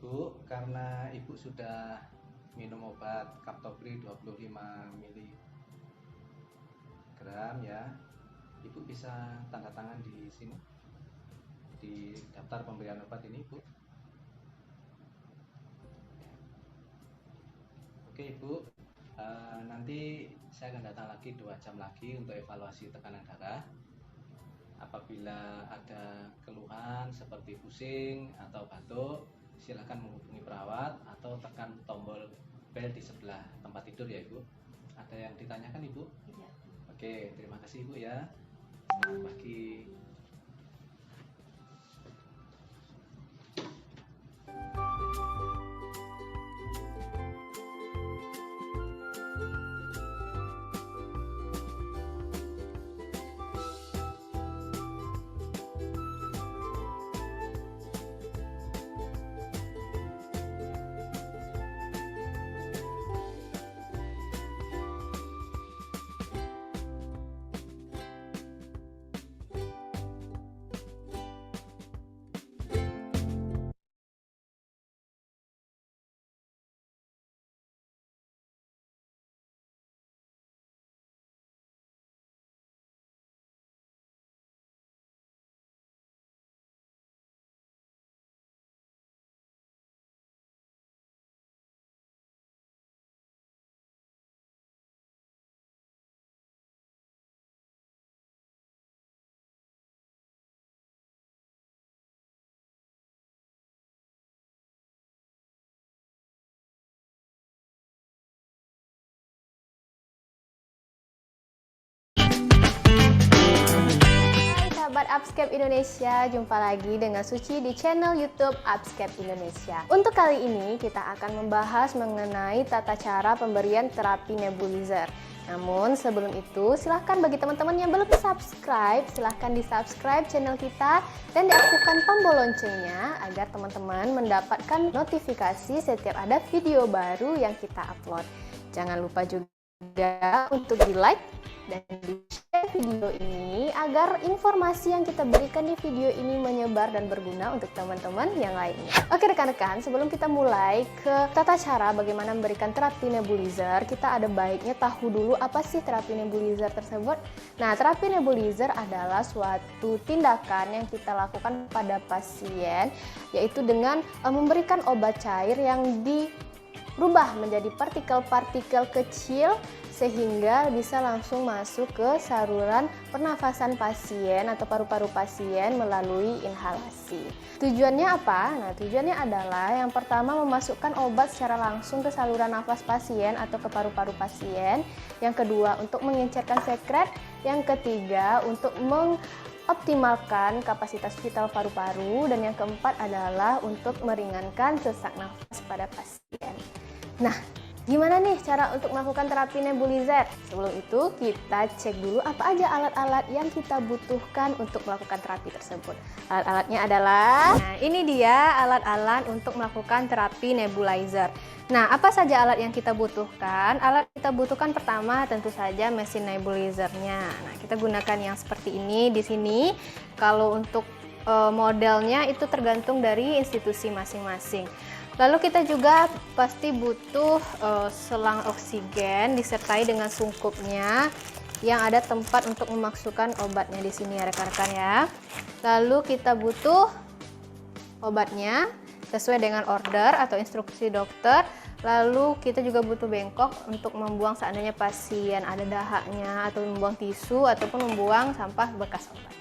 Ibu, karena Ibu sudah minum obat Captopril 25 mg ya, Ibu bisa tanda tangan di sini di daftar pemberian obat ini Ibu. Oke Ibu, nanti saya akan datang lagi 2 jam lagi untuk evaluasi tekanan darah. Apabila ada keluhan seperti pusing atau batuk, silakan menghubungi perawat atau tekan tombol bel di sebelah tempat tidur ya Ibu. Ada yang ditanyakan Ibu? Tidak. Oke, terima kasih Ibu ya. Selamat pagi. Sahabat Upscape Indonesia, jumpa lagi dengan Suci di channel YouTube Upscape Indonesia. Untuk kali ini kita akan membahas mengenai tata cara pemberian terapi nebulizer. Namun sebelum itu, silahkan bagi teman-teman yang belum subscribe, silahkan di-subscribe channel kita dan diaktifkan tombol loncengnya agar teman-teman mendapatkan notifikasi setiap ada video baru yang kita upload. Jangan lupa juga untuk di-like dan di-share video ini agar informasi yang kita berikan di video ini menyebar dan berguna untuk teman-teman yang lainnya. Oke rekan-rekan, sebelum kita mulai ke tata cara bagaimana memberikan terapi nebulizer, kita ada baiknya tahu dulu apa sih terapi nebulizer tersebut. Nah, terapi nebulizer adalah suatu tindakan yang kita lakukan pada pasien, yaitu dengan memberikan obat cair yang dirubah menjadi partikel-partikel kecil sehingga bisa langsung masuk ke saluran pernafasan pasien atau paru-paru pasien melalui inhalasi. Tujuannya apa? Nah, tujuannya adalah yang pertama memasukkan obat secara langsung ke saluran nafas pasien atau ke paru-paru pasien. Yang kedua untuk mengencerkan sekret. Yang ketiga untuk optimalkan kapasitas vital paru-paru, dan yang keempat adalah untuk meringankan sesak nafas pada pasien. Nah, gimana nih cara untuk melakukan terapi nebulizer? Sebelum itu, kita cek dulu apa aja alat-alat yang kita butuhkan untuk melakukan terapi tersebut. Alat-alatnya adalah, nah ini dia alat-alat untuk melakukan terapi nebulizer. Nah, apa saja alat yang kita butuhkan? Alat kita butuhkan pertama tentu saja mesin nebulizernya. Nah, kita gunakan yang seperti ini di sini. Kalau untuk modelnya itu tergantung dari institusi masing-masing. Lalu kita juga pasti butuh selang oksigen disertai dengan sungkupnya yang ada tempat untuk memasukkan obatnya di sini ya rekan-rekan ya. Lalu kita butuh obatnya sesuai dengan order atau instruksi dokter. Lalu kita juga butuh bengkok untuk membuang seandainya pasien ada dahaknya, atau membuang tisu, ataupun membuang sampah bekas obat.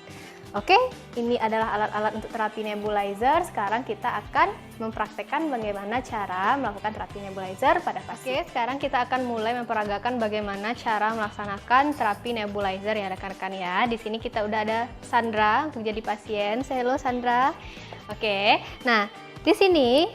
Oke, ini adalah alat-alat untuk terapi nebulizer. Sekarang kita akan mempraktekkan bagaimana cara melakukan terapi nebulizer pada pasien. Oke, sekarang kita akan mulai memperagakan bagaimana cara melaksanakan terapi nebulizer ya rekan-rekan ya. Di sini kita udah ada Sandra untuk jadi pasien. Halo Sandra. Oke, nah di sini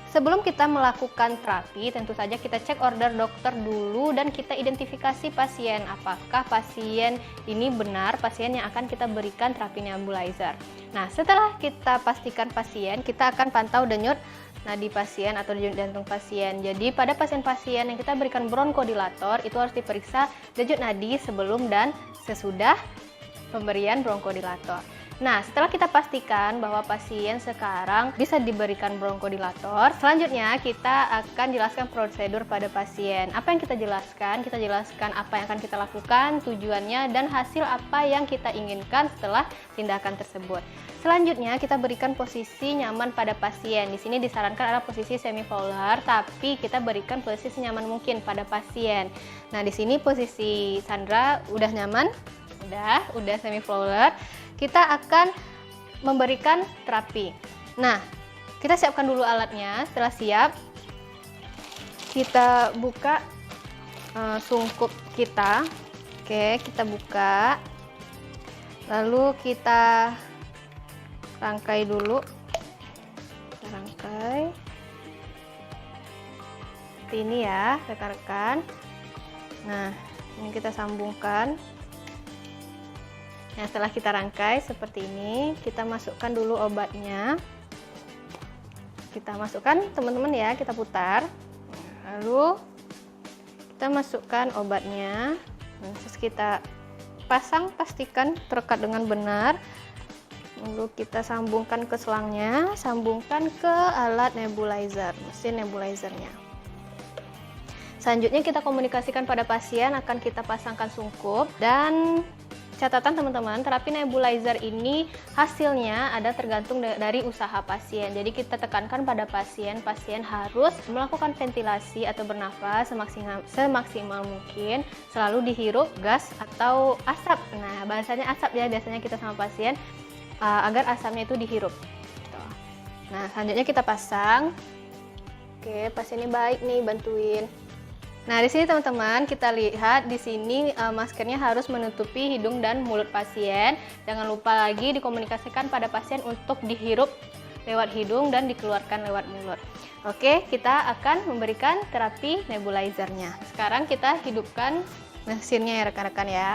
sebelum kita melakukan terapi, tentu saja kita cek order dokter dulu dan kita identifikasi pasien. Apakah pasien ini benar pasien yang akan kita berikan terapi nebulizer. Nah, setelah kita pastikan pasien, kita akan pantau denyut nadi pasien atau denyut jantung pasien. Jadi pada pasien-pasien yang kita berikan bronkodilator itu harus diperiksa denyut nadi sebelum dan sesudah pemberian bronkodilator. Nah, setelah kita pastikan bahwa pasien sekarang bisa diberikan bronkodilator, selanjutnya kita akan jelaskan prosedur pada pasien. Apa yang kita jelaskan? Kita jelaskan apa yang akan kita lakukan, tujuannya, dan hasil apa yang kita inginkan setelah tindakan tersebut. Selanjutnya, kita berikan posisi nyaman pada pasien. Di sini disarankan adalah posisi semi-fowler, tapi kita berikan posisi nyaman mungkin pada pasien. Nah, di sini posisi Sandra udah nyaman, udah semi-fowler. Kita akan memberikan terapi. Nah, kita siapkan dulu alatnya. Setelah siap, kita buka sungkup kita. Oke, kita buka. Lalu kita rangkai dulu. Kita rangkai. Seperti ini ya, rekan-rekan. Nah, ini kita sambungkan. Nah, setelah kita rangkai seperti ini, kita masukkan dulu obatnya. Kita masukkan teman-teman ya, kita putar. Lalu kita masukkan obatnya. Terus kita pasang, pastikan terikat dengan benar. Lalu kita sambungkan ke selangnya, sambungkan ke alat nebulizer, mesin nebulizernya. Selanjutnya kita komunikasikan pada pasien, akan kita pasangkan sungkup. Dan catatan teman-teman, terapi nebulizer ini hasilnya ada tergantung dari usaha pasien. Jadi kita tekankan pada pasien harus melakukan ventilasi atau bernafas semaksimal mungkin, selalu dihirup gas atau asap. Nah, bahasanya asap ya biasanya kita sama pasien, agar asapnya itu dihirup. Nah, selanjutnya kita pasang. Oke, pasiennya baik nih, bantuin. Nah, di sini teman-teman kita lihat di sini maskernya harus menutupi hidung dan mulut pasien. Jangan lupa lagi dikomunikasikan pada pasien untuk dihirup lewat hidung dan dikeluarkan lewat mulut. Oke, kita akan memberikan terapi nebulizernya. Sekarang kita hidupkan mesinnya ya rekan-rekan ya.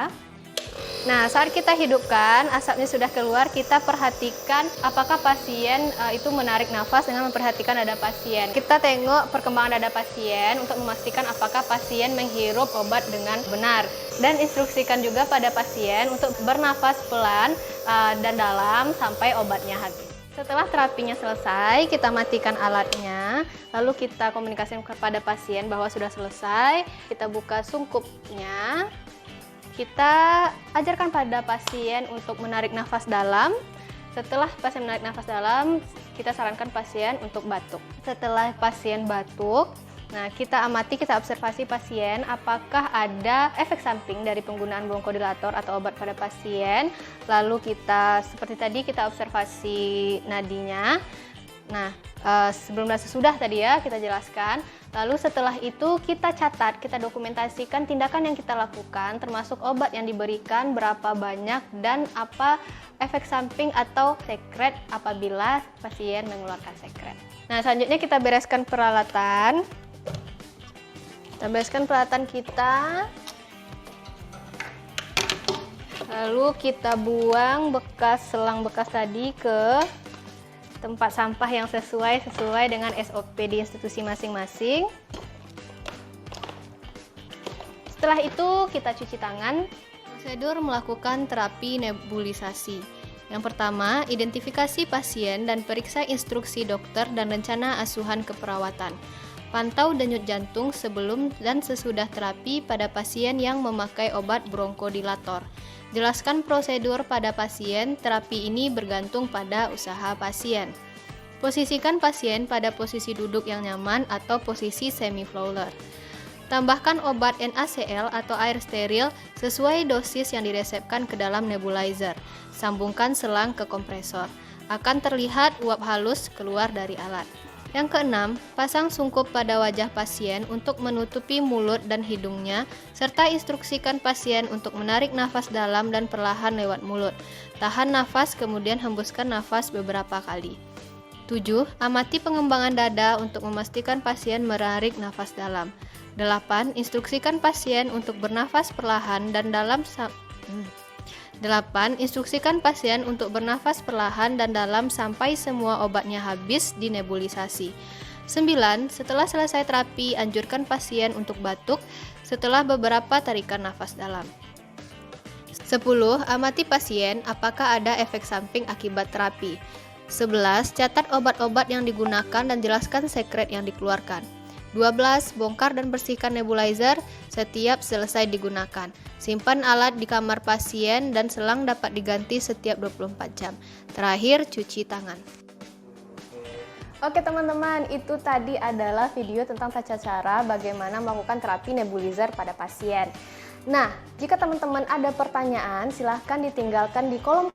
Nah, saat kita hidupkan, asapnya sudah keluar, kita perhatikan apakah pasien itu menarik nafas dengan memperhatikan dada pasien. Kita tengok perkembangan dada pasien untuk memastikan apakah pasien menghirup obat dengan benar. Dan instruksikan juga pada pasien untuk bernafas pelan dan dalam sampai obatnya habis. Setelah terapinya selesai, kita matikan alatnya, lalu kita komunikasikan kepada pasien bahwa sudah selesai. Kita buka sungkupnya. Kita ajarkan pada pasien untuk menarik nafas dalam. Setelah pasien menarik nafas dalam, kita sarankan pasien untuk batuk. Setelah pasien batuk, nah kita amati, kita observasi pasien apakah ada efek samping dari penggunaan bronkodilator atau obat pada pasien. Lalu kita seperti tadi kita observasi nadinya. Nah, sebelum dan sesudah tadi ya kita jelaskan. Lalu setelah itu kita catat, kita dokumentasikan tindakan yang kita lakukan, termasuk obat yang diberikan, berapa banyak, dan apa efek samping atau sekret apabila pasien mengeluarkan sekret. Nah, selanjutnya kita bereskan peralatan. Kita bereskan peralatan kita. Lalu kita buang bekas selang bekas tadi ke tempat sampah yang sesuai dengan SOP di institusi masing-masing. Setelah itu kita cuci tangan. Prosedur melakukan terapi nebulisasi. Yang pertama, identifikasi pasien dan periksa instruksi dokter dan rencana asuhan keperawatan. Pantau denyut jantung sebelum dan sesudah terapi pada pasien yang memakai obat bronkodilator. Jelaskan prosedur pada pasien, terapi ini bergantung pada usaha pasien. Posisikan pasien pada posisi duduk yang nyaman atau posisi semi-fowler. Tambahkan obat NaCl atau air steril sesuai dosis yang diresepkan ke dalam nebulizer. Sambungkan selang ke kompresor. Akan terlihat uap halus keluar dari alat. Yang keenam, pasang sungkup pada wajah pasien untuk menutupi mulut dan hidungnya, serta instruksikan pasien untuk menarik nafas dalam dan perlahan lewat mulut. Tahan nafas, kemudian hembuskan nafas beberapa kali. 7. Amati pengembangan dada untuk memastikan pasien menarik nafas dalam. 8. Instruksikan pasien untuk bernafas perlahan dan dalam 8. Instruksikan pasien untuk bernafas perlahan dan dalam sampai semua obatnya habis dinebulisasi. 9. Setelah selesai terapi, anjurkan pasien untuk batuk setelah beberapa tarikan nafas dalam. 10. Amati pasien apakah ada efek samping akibat terapi. 11. Catat obat-obat yang digunakan dan jelaskan sekret yang dikeluarkan. 12. Bongkar dan bersihkan nebulizer setiap selesai digunakan. Simpan alat di kamar pasien dan selang dapat diganti setiap 24 jam. Terakhir, cuci tangan. Oke teman-teman, itu tadi adalah video tentang tata cara bagaimana melakukan terapi nebulizer pada pasien. Nah, jika teman-teman ada pertanyaan, silahkan ditinggalkan di kolom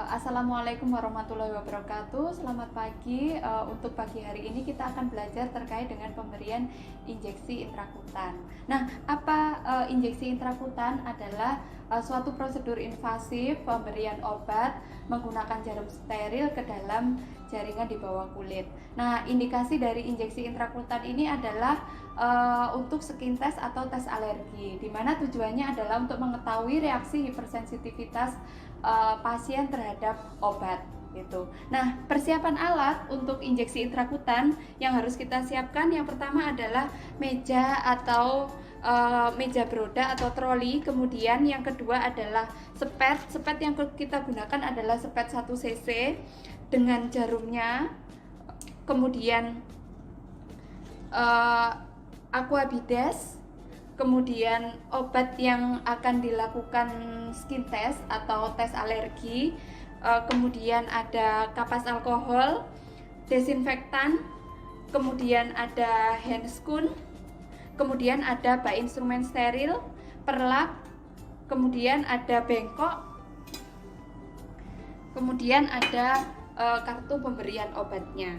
Assalamualaikum warahmatullahi wabarakatuh. Selamat pagi. Untuk pagi hari ini kita akan belajar terkait dengan pemberian injeksi intrakutan. Nah, apa injeksi intrakutan? Adalah suatu prosedur invasif pemberian obat menggunakan jarum steril ke dalam jaringan di bawah kulit. Nah, indikasi dari injeksi intrakutan ini adalah untuk skin test atau tes alergi, di mana tujuannya adalah untuk mengetahui reaksi hipersensitivitas pasien terhadap obat gitu. Nah, persiapan alat untuk injeksi intrakutan yang harus kita siapkan, yang pertama adalah meja atau meja beroda atau troli. Kemudian yang kedua adalah sepet. Sepet yang kita gunakan adalah sepet 1 cc dengan jarumnya. Kemudian aquabides. Kemudian obat yang akan dilakukan skin test atau tes alergi, kemudian ada kapas alkohol, desinfektan, kemudian ada handscoon, kemudian ada bak instrumen steril, perlak, kemudian ada bengkok, kemudian ada kartu pemberian obatnya.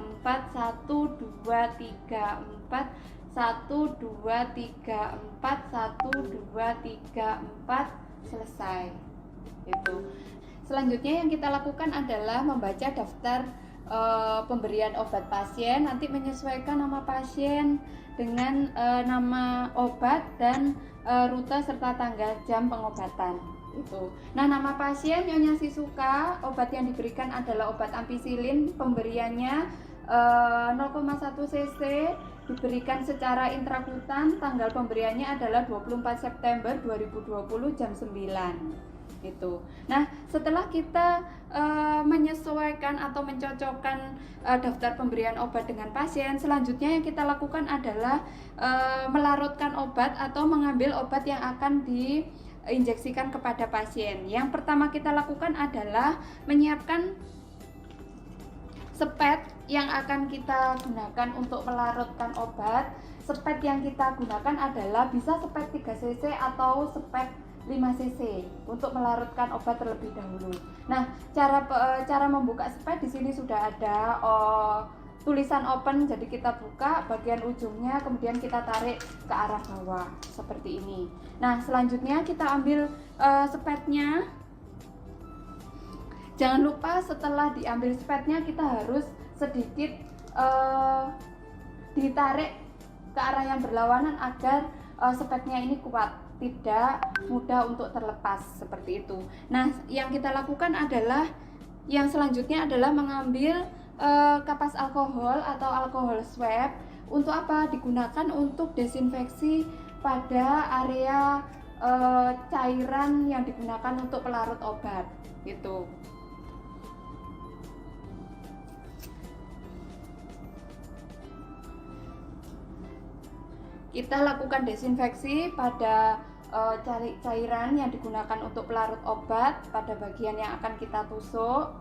4, 1, 2, 3, 4, 1, 2, 3, 4, 1, 2, 3, 4, selesai. Itu. Selanjutnya yang kita lakukan adalah membaca daftar pemberian obat pasien, nanti menyesuaikan nama pasien dengan nama obat dan rute serta tanggal jam pengobatan. Itu. Nah, nama pasien Nyonya Sisuka, obat yang diberikan adalah obat ampicillin, pemberiannya 0,1 cc, diberikan secara intrakutan, tanggal pemberiannya adalah 24 September 2020 jam 9. Itu. Nah, setelah kita menyesuaikan atau mencocokkan daftar pemberian obat dengan pasien, selanjutnya yang kita lakukan adalah melarutkan obat atau mengambil obat yang akan diinjeksikan kepada pasien. Yang pertama kita lakukan adalah menyiapkan spet yang akan kita gunakan untuk melarutkan obat. Spet yang kita gunakan adalah bisa spet 3 cc atau spet 5 cc untuk melarutkan obat terlebih dahulu. Nah, cara membuka spet di sini sudah ada tulisan open, jadi kita buka bagian ujungnya, kemudian kita tarik ke arah bawah seperti ini. Nah, selanjutnya kita ambil spetnya. Jangan lupa setelah diambil spetnya kita harus sedikit ditarik ke arah yang berlawanan agar spetnya ini kuat, tidak mudah untuk terlepas seperti itu. Nah, yang kita lakukan adalah yang selanjutnya adalah mengambil kapas alkohol atau alkohol swab. Untuk apa? Digunakan untuk desinfeksi pada area cairan yang digunakan untuk pelarut obat. Gitu. Kita lakukan desinfeksi pada cairan yang digunakan untuk pelarut obat pada bagian yang akan kita tusuk.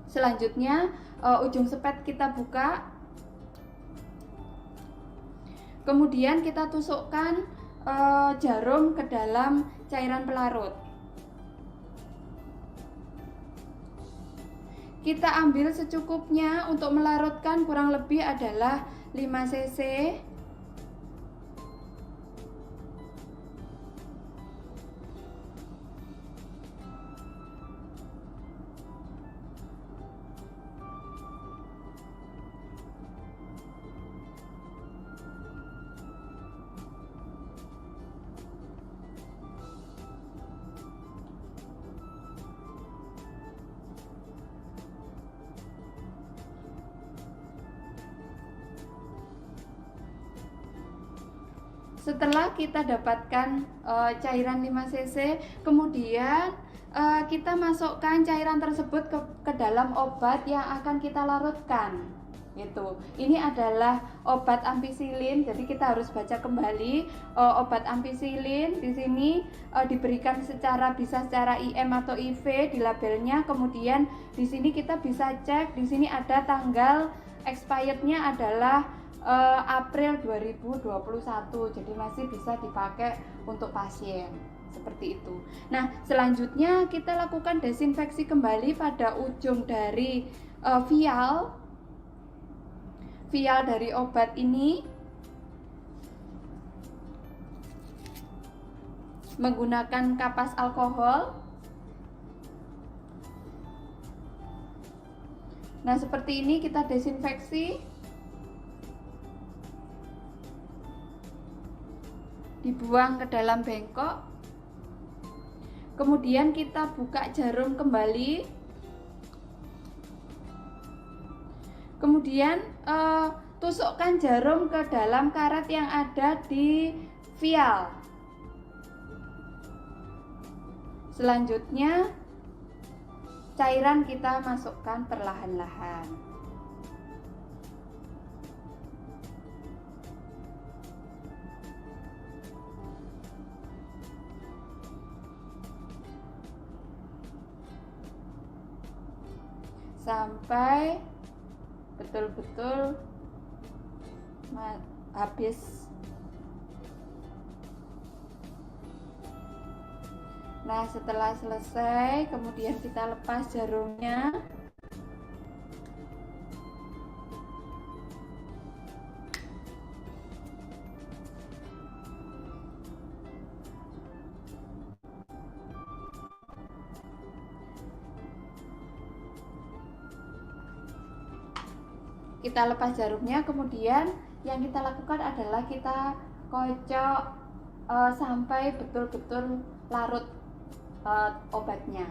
Selanjutnya ujung spet kita buka, kemudian kita tusukkan jarum ke dalam cairan pelarut. kita ambil secukupnya. Untuk melarutkan kurang lebih adalah 5 cc. Setelah kita dapatkan cairan 5 cc, kemudian kita masukkan cairan tersebut ke dalam obat yang akan kita larutkan. Gitu. Ini adalah obat ampicillin. Jadi kita harus baca kembali obat ampicillin di sini diberikan bisa secara IM atau IV di labelnya. Kemudian di sini kita bisa cek, di sini ada tanggal expirednya adalah April 2021, jadi masih bisa dipakai untuk pasien seperti itu. Nah, selanjutnya kita lakukan desinfeksi kembali pada ujung dari vial dari obat ini menggunakan kapas alkohol. Nah, seperti ini kita desinfeksi. Dibuang ke dalam bengkok, kemudian kita buka jarum kembali, kemudian tusukkan jarum ke dalam karet yang ada di vial. Selanjutnya cairan kita masukkan perlahan-lahan. Sampai betul-betul habis. Nah, setelah selesai, kemudian kita lepas jarumnya. Kita lepas jarumnya, kemudian yang kita lakukan adalah kita kocok sampai betul-betul larut obatnya.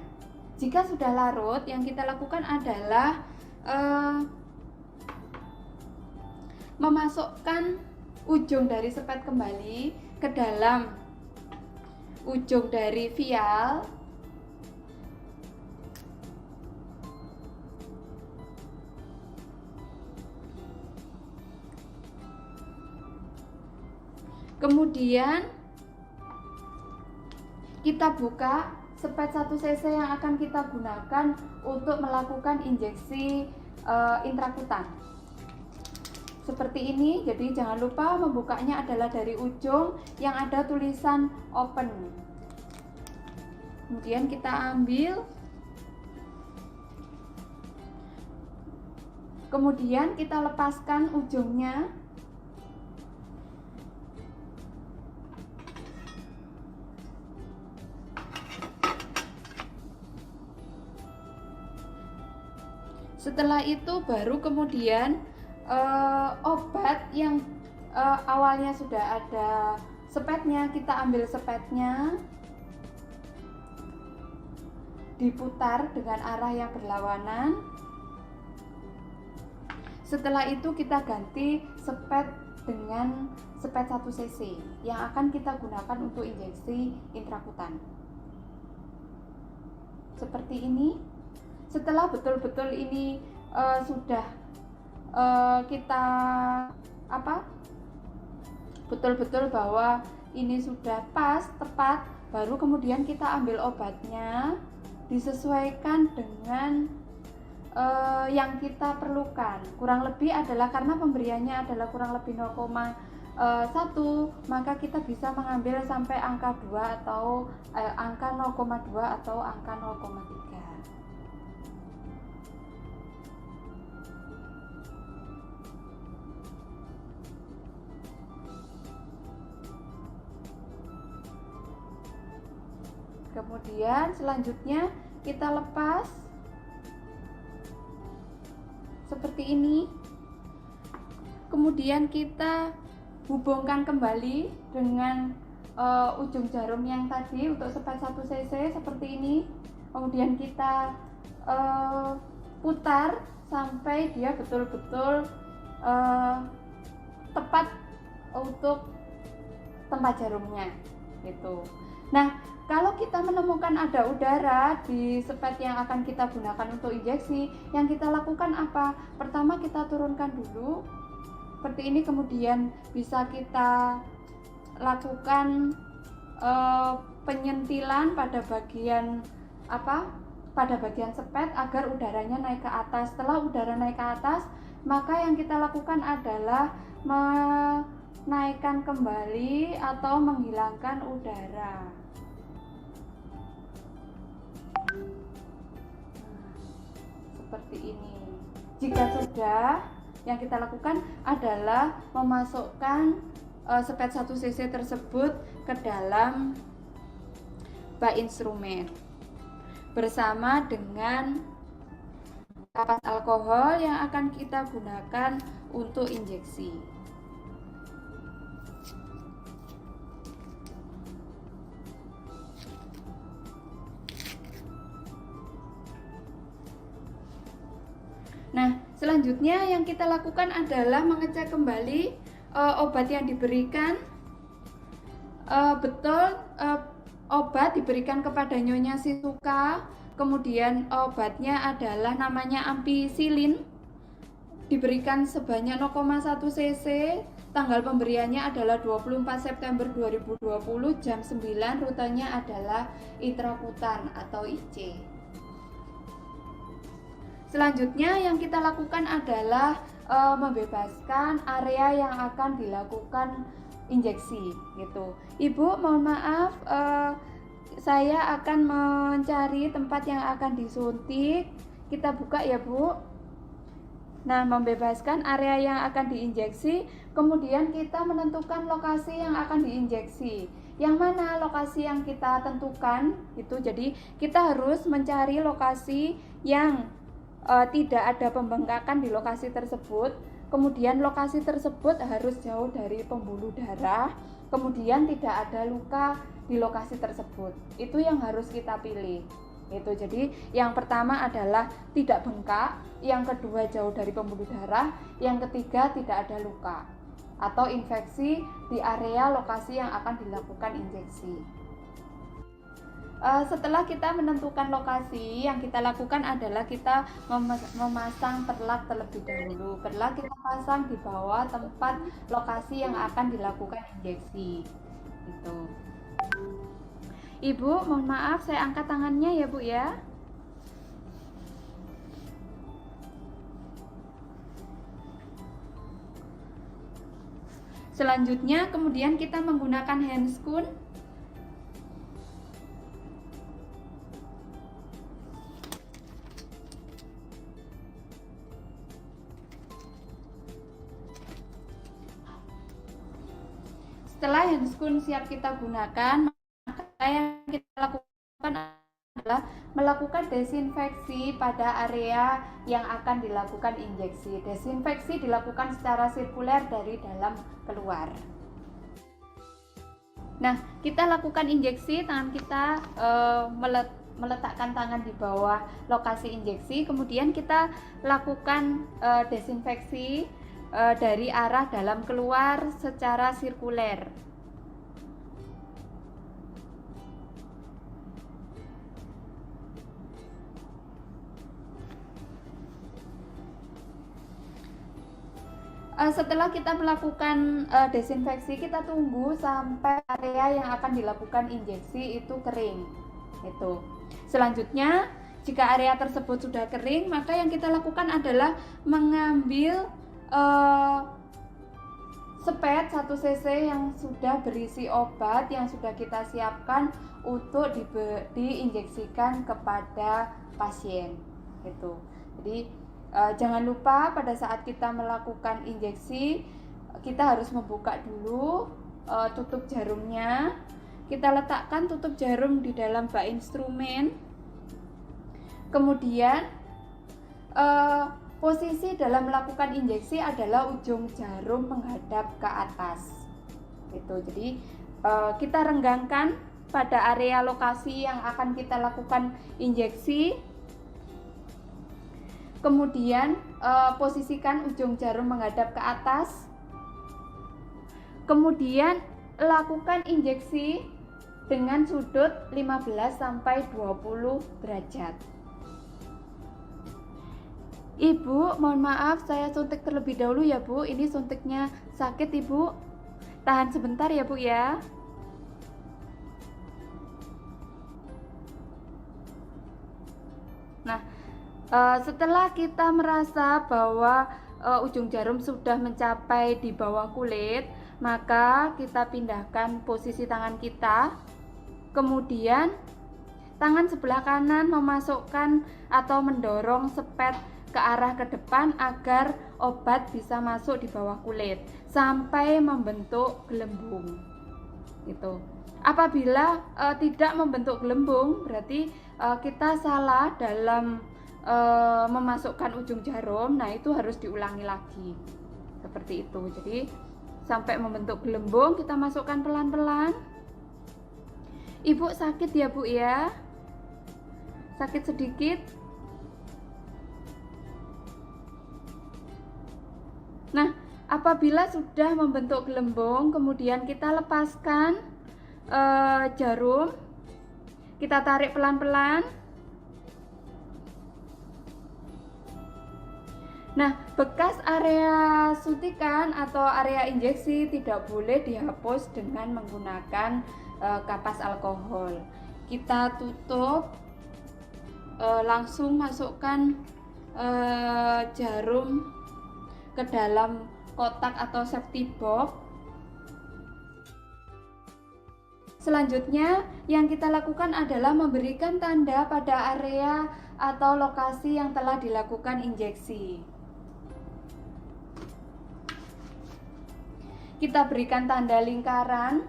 Jika sudah larut, yang kita lakukan adalah memasukkan ujung dari sepet kembali ke dalam ujung dari vial. Kemudian kita buka sepet 1 cc yang akan kita gunakan untuk melakukan injeksi intrakutan. Seperti ini, jadi jangan lupa membukanya adalah dari ujung yang ada tulisan open. Kemudian kita ambil, kemudian kita lepaskan ujungnya. Setelah itu baru kemudian obat yang awalnya sudah ada sepetnya, kita ambil sepetnya, diputar dengan arah yang berlawanan. Setelah itu kita ganti sepet dengan sepet 1 cc yang akan kita gunakan untuk injeksi intrakutan. Seperti ini. Setelah betul-betul ini sudah kita betul-betul bahwa ini sudah pas, tepat, baru kemudian kita ambil obatnya, disesuaikan dengan yang kita perlukan. Kurang lebih adalah karena pemberiannya adalah kurang lebih 0,1, maka kita bisa mengambil sampai angka 2 atau angka 0,2 atau angka 0,3. Kemudian selanjutnya kita lepas seperti ini. Kemudian kita hubungkan kembali dengan ujung jarum yang tadi untuk sepet 1 cc seperti ini. Kemudian kita putar sampai dia betul-betul tepat untuk tempat jarumnya gitu. Nah, kalau kita menemukan ada udara di sepet yang akan kita gunakan untuk injeksi, yang kita lakukan apa? Pertama kita turunkan dulu seperti ini, kemudian bisa kita lakukan penyentilan pada bagian pada bagian sepet agar udaranya naik ke atas. Setelah udara naik ke atas, maka yang kita lakukan adalah menaikkan kembali atau menghilangkan udara. Seperti ini. Jika sudah, yang kita lakukan adalah memasukkan sepet 1 cc tersebut ke dalam bak instrumen bersama dengan kapas alkohol yang akan kita gunakan untuk injeksi. Nah, selanjutnya yang kita lakukan adalah mengecek kembali obat yang diberikan. Betul, obat diberikan kepada Nyonya Shizuka, kemudian obatnya adalah namanya ampicillin, diberikan sebanyak 0,1 cc, tanggal pemberiannya adalah 24 September 2020 jam 9, rutenya adalah intrakutan atau IC. Selanjutnya yang kita lakukan adalah membebaskan area yang akan dilakukan injeksi gitu. Ibu, mohon maaf, saya akan mencari tempat yang akan disuntik. Kita buka ya, Bu. Nah, membebaskan area yang akan diinjeksi, kemudian kita menentukan lokasi yang akan diinjeksi. Yang mana lokasi yang kita tentukan itu, jadi kita harus mencari lokasi yang tidak ada pembengkakan di lokasi tersebut. Kemudian lokasi tersebut harus jauh dari pembuluh darah, kemudian tidak ada luka di lokasi tersebut. Itu yang harus kita pilih. Itu jadi yang pertama adalah tidak bengkak, yang kedua jauh dari pembuluh darah, yang ketiga tidak ada luka atau infeksi di area lokasi yang akan dilakukan injeksi. Setelah kita menentukan lokasi, yang kita lakukan adalah kita memasang perlak terlebih dahulu. Perlak kita pasang di bawah tempat lokasi yang akan dilakukan injeksi. Gitu. Ibu, mohon maaf, saya angkat tangannya ya, Bu ya. Selanjutnya, kemudian kita menggunakan handscoon. Setelah handscoon siap kita gunakan, maka yang kita lakukan adalah melakukan desinfeksi pada area yang akan dilakukan injeksi. Desinfeksi dilakukan secara sirkuler dari dalam keluar. Nah, kita lakukan injeksi, tangan kita meletakkan tangan di bawah lokasi injeksi, kemudian kita lakukan desinfeksi dari arah dalam keluar secara sirkuler. Setelah kita melakukan desinfeksi, kita tunggu sampai area yang akan dilakukan injeksi itu kering. Itu. Selanjutnya, jika area tersebut sudah kering, maka yang kita lakukan adalah mengambil sepet 1 cc yang sudah berisi obat yang sudah kita siapkan untuk diinjeksikan kepada pasien. Gitu. Jadi jangan lupa pada saat kita melakukan injeksi, kita harus membuka dulu tutup jarumnya. kita letakkan tutup jarum di dalam bak instrumen. Kemudian posisi dalam melakukan injeksi adalah ujung jarum menghadap ke atas. Jadi kita renggangkan pada area lokasi yang akan kita lakukan injeksi. Kemudian posisikan ujung jarum menghadap ke atas. Kemudian lakukan injeksi dengan sudut 15 sampai 20 derajat. Ibu, mohon maaf saya suntik terlebih dahulu ya Bu. Ini suntiknya sakit Ibu. Tahan sebentar ya Bu ya. Nah, setelah kita merasa bahwa ujung jarum sudah mencapai di bawah kulit, maka kita pindahkan posisi tangan kita. Kemudian tangan sebelah kanan memasukkan atau mendorong sepet ke arah ke depan agar obat bisa masuk di bawah kulit sampai membentuk gelembung. Gitu. Apabila tidak membentuk gelembung, berarti kita salah dalam memasukkan ujung jarum. Nah, itu harus diulangi lagi. Seperti itu. Jadi sampai membentuk gelembung, kita masukkan pelan-pelan. Ibu sakit ya Bu ya? Sakit sedikit. Nah, apabila sudah membentuk gelembung, kemudian kita lepaskan jarum, kita tarik pelan-pelan. Nah, bekas area suntikan atau area injeksi tidak boleh dihapus dengan menggunakan kapas alkohol. Kita tutup, langsung masukkan jarum ke dalam kotak atau safety box. Selanjutnya yang kita lakukan adalah memberikan tanda pada area atau lokasi yang telah dilakukan injeksi. Kita berikan tanda lingkaran.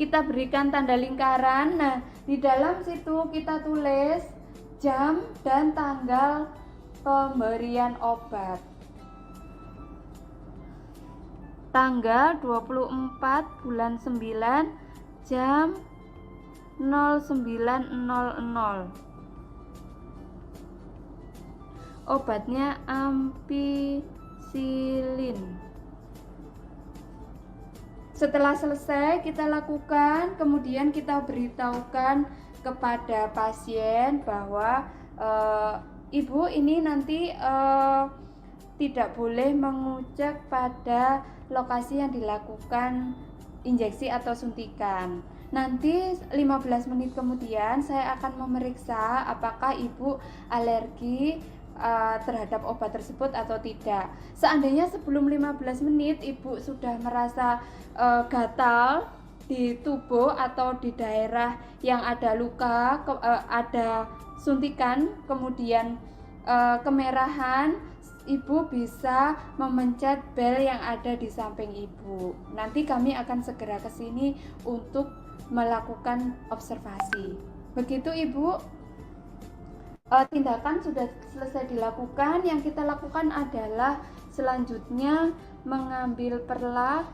Kita berikan tanda lingkaran. Nah, di dalam situ kita tulis jam dan tanggal pemberian obat. Tanggal 24 bulan 9 jam 09.00. Obatnya ampicillin. Setelah selesai kita lakukan, kemudian kita beritahukan kepada pasien bahwa ibu ini nanti tidak boleh mengucek pada lokasi yang dilakukan injeksi atau suntikan. Nanti 15 menit kemudian saya akan memeriksa apakah ibu alergi terhadap obat tersebut atau tidak. Seandainya sebelum 15 menit ibu sudah merasa gatal di tubuh atau di daerah yang ada luka, ada suntikan, kemudian kemerahan, ibu bisa memencet bel yang ada di samping ibu. Nanti kami akan segera ke sini untuk melakukan observasi. Begitu ibu, tindakan sudah selesai dilakukan. Yang kita lakukan adalah selanjutnya mengambil perlak.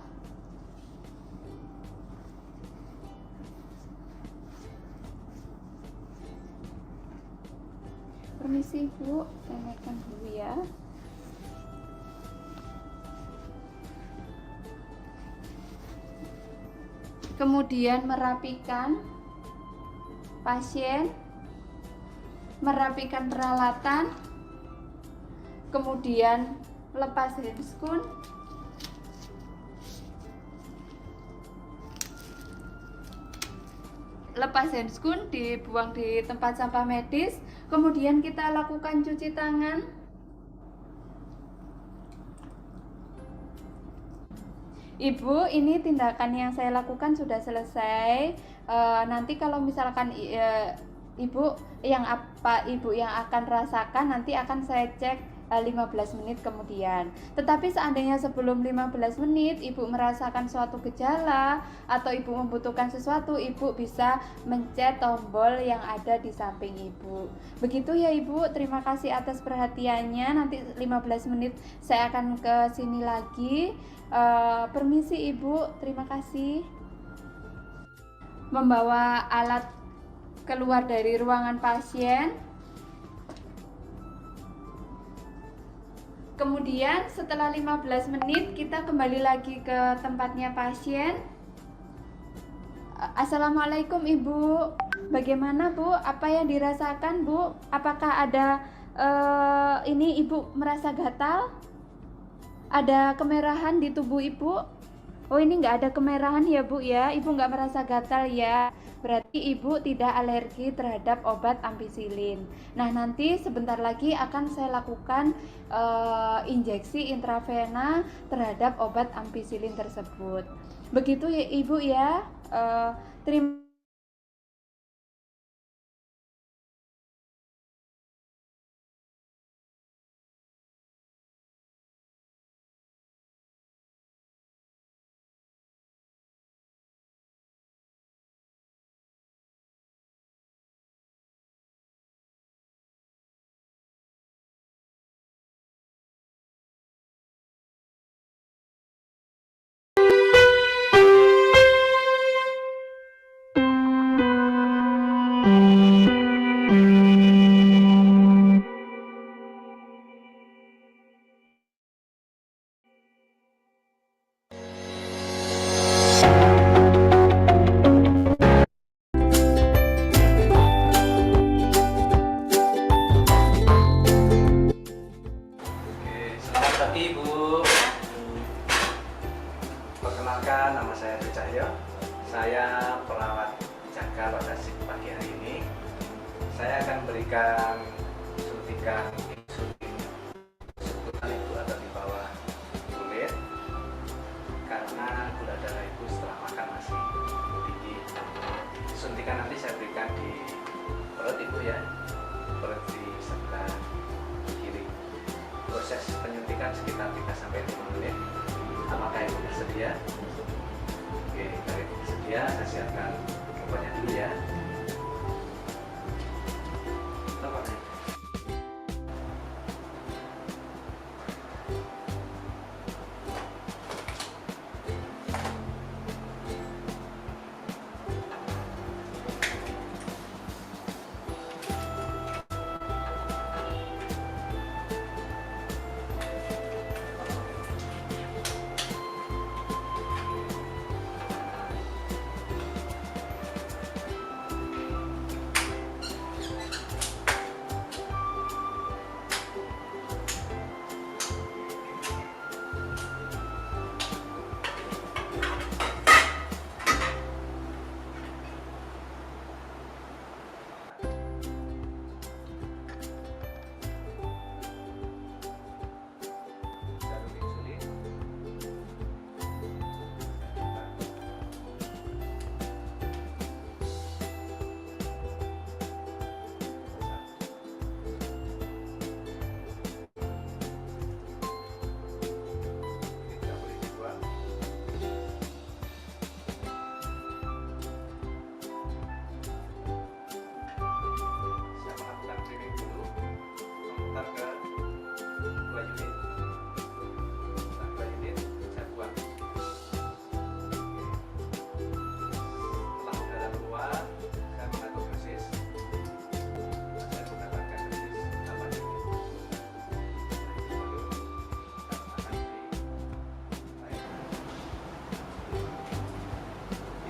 Permisi Bu, saya naikkan dulu ya. Kemudian merapikan pasien, merapikan peralatan, kemudian lepas handscoon, dibuang di tempat sampah medis. Kemudian kita lakukan cuci tangan. Ibu, ini tindakan yang saya lakukan sudah selesai. Nanti kalau misalkan Ibu yang akan rasakan nanti akan saya cek 15 menit kemudian. Tetapi seandainya sebelum 15 menit Ibu merasakan suatu gejala atau Ibu membutuhkan sesuatu, Ibu bisa mencet tombol yang ada di samping Ibu. Begitu ya Ibu, terima kasih atas perhatiannya. Nanti 15 menit saya akan ke sini lagi. Permisi Ibu, terima kasih. Membawa alat keluar dari ruangan pasien. Kemudian setelah 15 menit kita kembali lagi ke tempatnya pasien. Assalamualaikum Ibu. Bagaimana Bu? Apa yang dirasakan Bu? Apakah ada ini Ibu merasa gatal? Ada kemerahan di tubuh Ibu? Oh, ini nggak ada kemerahan ya Bu ya? Ibu nggak merasa gatal ya? Berarti Ibu tidak alergi terhadap obat ampicillin. Nah, nanti sebentar lagi akan saya lakukan injeksi intravena terhadap obat ampicillin tersebut. Begitu ya Ibu ya. Terima Perkenalkan, nama saya Dwi Cahyo. Saya perawat jaga pada shift pagi hari ini. Saya akan berikan suntikan insulin subkutan Ibu atau di bawah kulit karena gula darah Ibu setelah makan masih tinggi. Suntikan nanti saya berikan di perut Ibu ya, perut di sebelah kiri. Proses penyuntikan sekitar 3-5 menit. Apakah Ibu bersedia? Oke, kalau Ibu bersedia, saya siapkan obatnya dulu ya.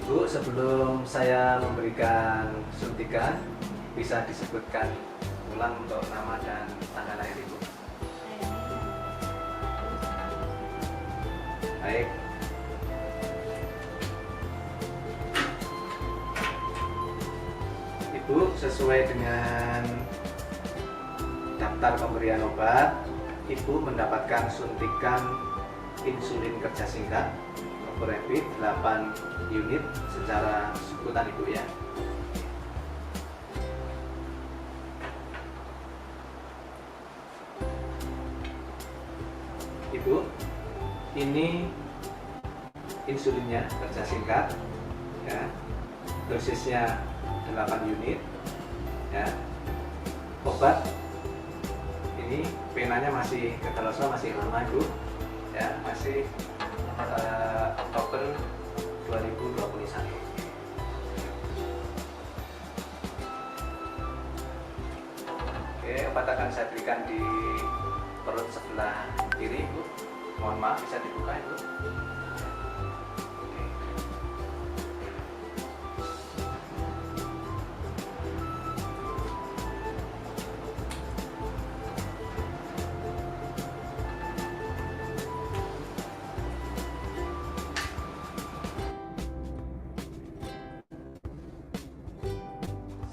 Bu, sebelum saya memberikan suntikan, bisa disebutkan ulang untuk nama dan tanggal lahir Ibu. Baik. Ibu, sesuai dengan daftar pemberian obat, Ibu mendapatkan suntikan insulin kerja singkat Rapid 8 unit secara subkutan Ibu ya. Ibu, ini insulinnya kerja singkat, ya. Dosisnya 8 unit, ya. Obat ini penanya masih kadalosa masih lama Ibu, ya, masih Oktober 2021. Oke, obat akan saya berikan di perut sebelah kiri Ibu. Mohon maaf, bisa dibuka Ibu.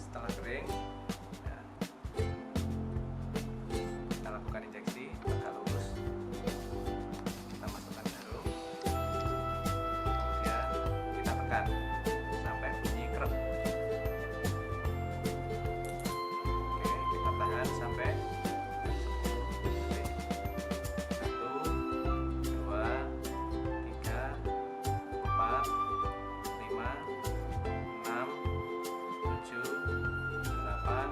Setelah kering, ya, kita lakukan injeksi, tegak lurus. Kita masukkan jarum, kemudian kita tekan sampai bunyi krep. Oke, kita tahan sampai 10 detik. 1, 2, 3, 4, 5, 6, 7, 8,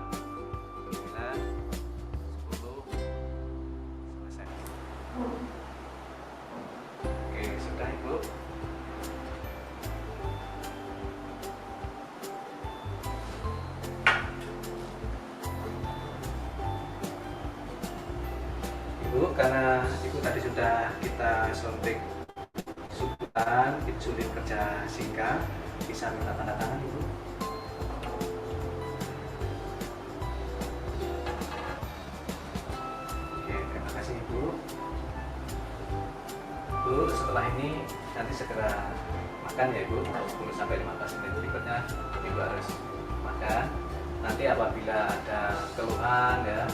9, 10, selesai. Oke, sudah Ibu. Ibu, karena Ibu tadi sudah kita suntik subkutan, insulin kerja singkat, bisa minta tanda tangan Ibu. Oke, terima kasih Ibu. Bu, setelah ini nanti segera makan ya Ibu, 10 sampai 15 menit berikutnya Ibu harus makan. Nanti apabila ada keluhan ya,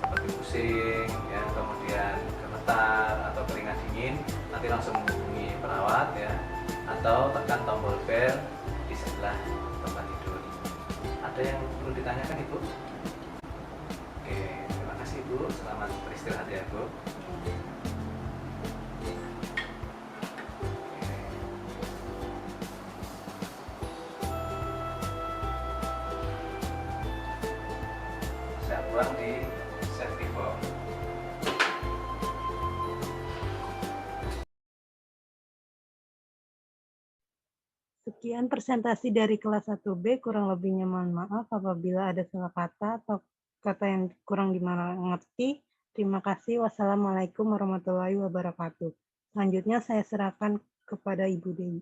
seperti pusing ya, kemudian gemetar atau keringat dingin, nanti langsung menghubungi perawat ya, atau tekan tombol bel di sebelah tempat tidur. Ada yang perlu ditanyakan Ibu? Oke, terima kasih Bu, selamat beristirahat ya Bu. Saya buang di safety box. Sekian presentasi dari kelas 1B, kurang lebihnya mohon maaf apabila ada salah kata atau kata yang kurang dimengerti. Terima kasih. Wassalamualaikum warahmatullahi wabarakatuh. Selanjutnya saya serahkan kepada Ibu Dewi.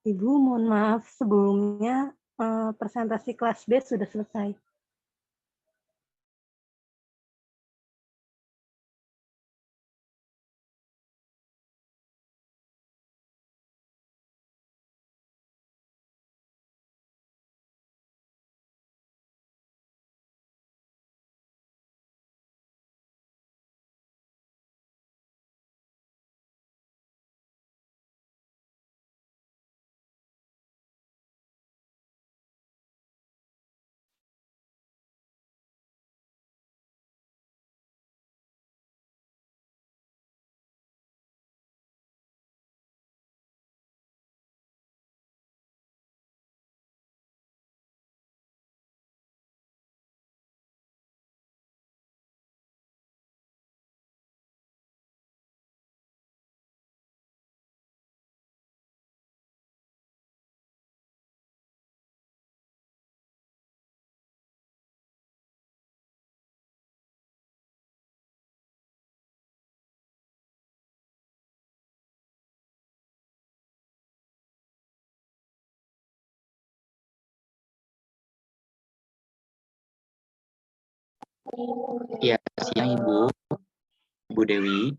Ibu, mohon maaf sebelumnya presentasi kelas B sudah selesai. Iya, siang Ibu. Ibu Dewi.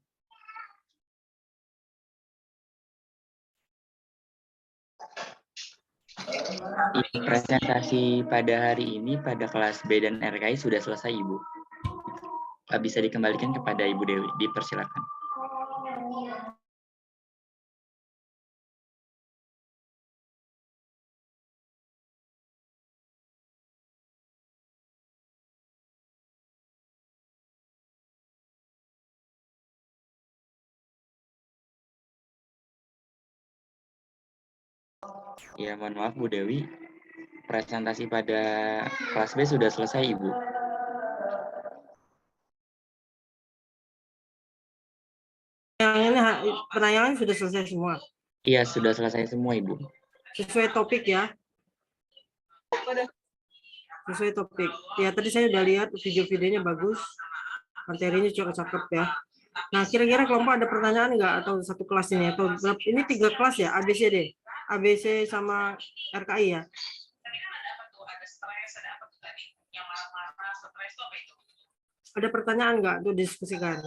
Presentasi pada hari ini pada kelas B dan RKI sudah selesai Ibu. Bisa dikembalikan kepada Ibu Dewi, dipersilakan. Ya, mohon maaf Bu Dewi. Presentasi pada kelas B sudah selesai Ibu. Penayangan sudah selesai semua. Iya, sudah selesai semua Ibu. Sesuai topik ya. Sesuai topik. Ya, tadi saya udah lihat video-videonya bagus. Materinya juga cakep ya. Nah, kira-kira kelompok ada pertanyaan nggak atau satu kelas ini? Atau ini 3 kelas ya, ABCD. ABC sama RKI ya. Ada pertanyaan nggak tuh diskusikan?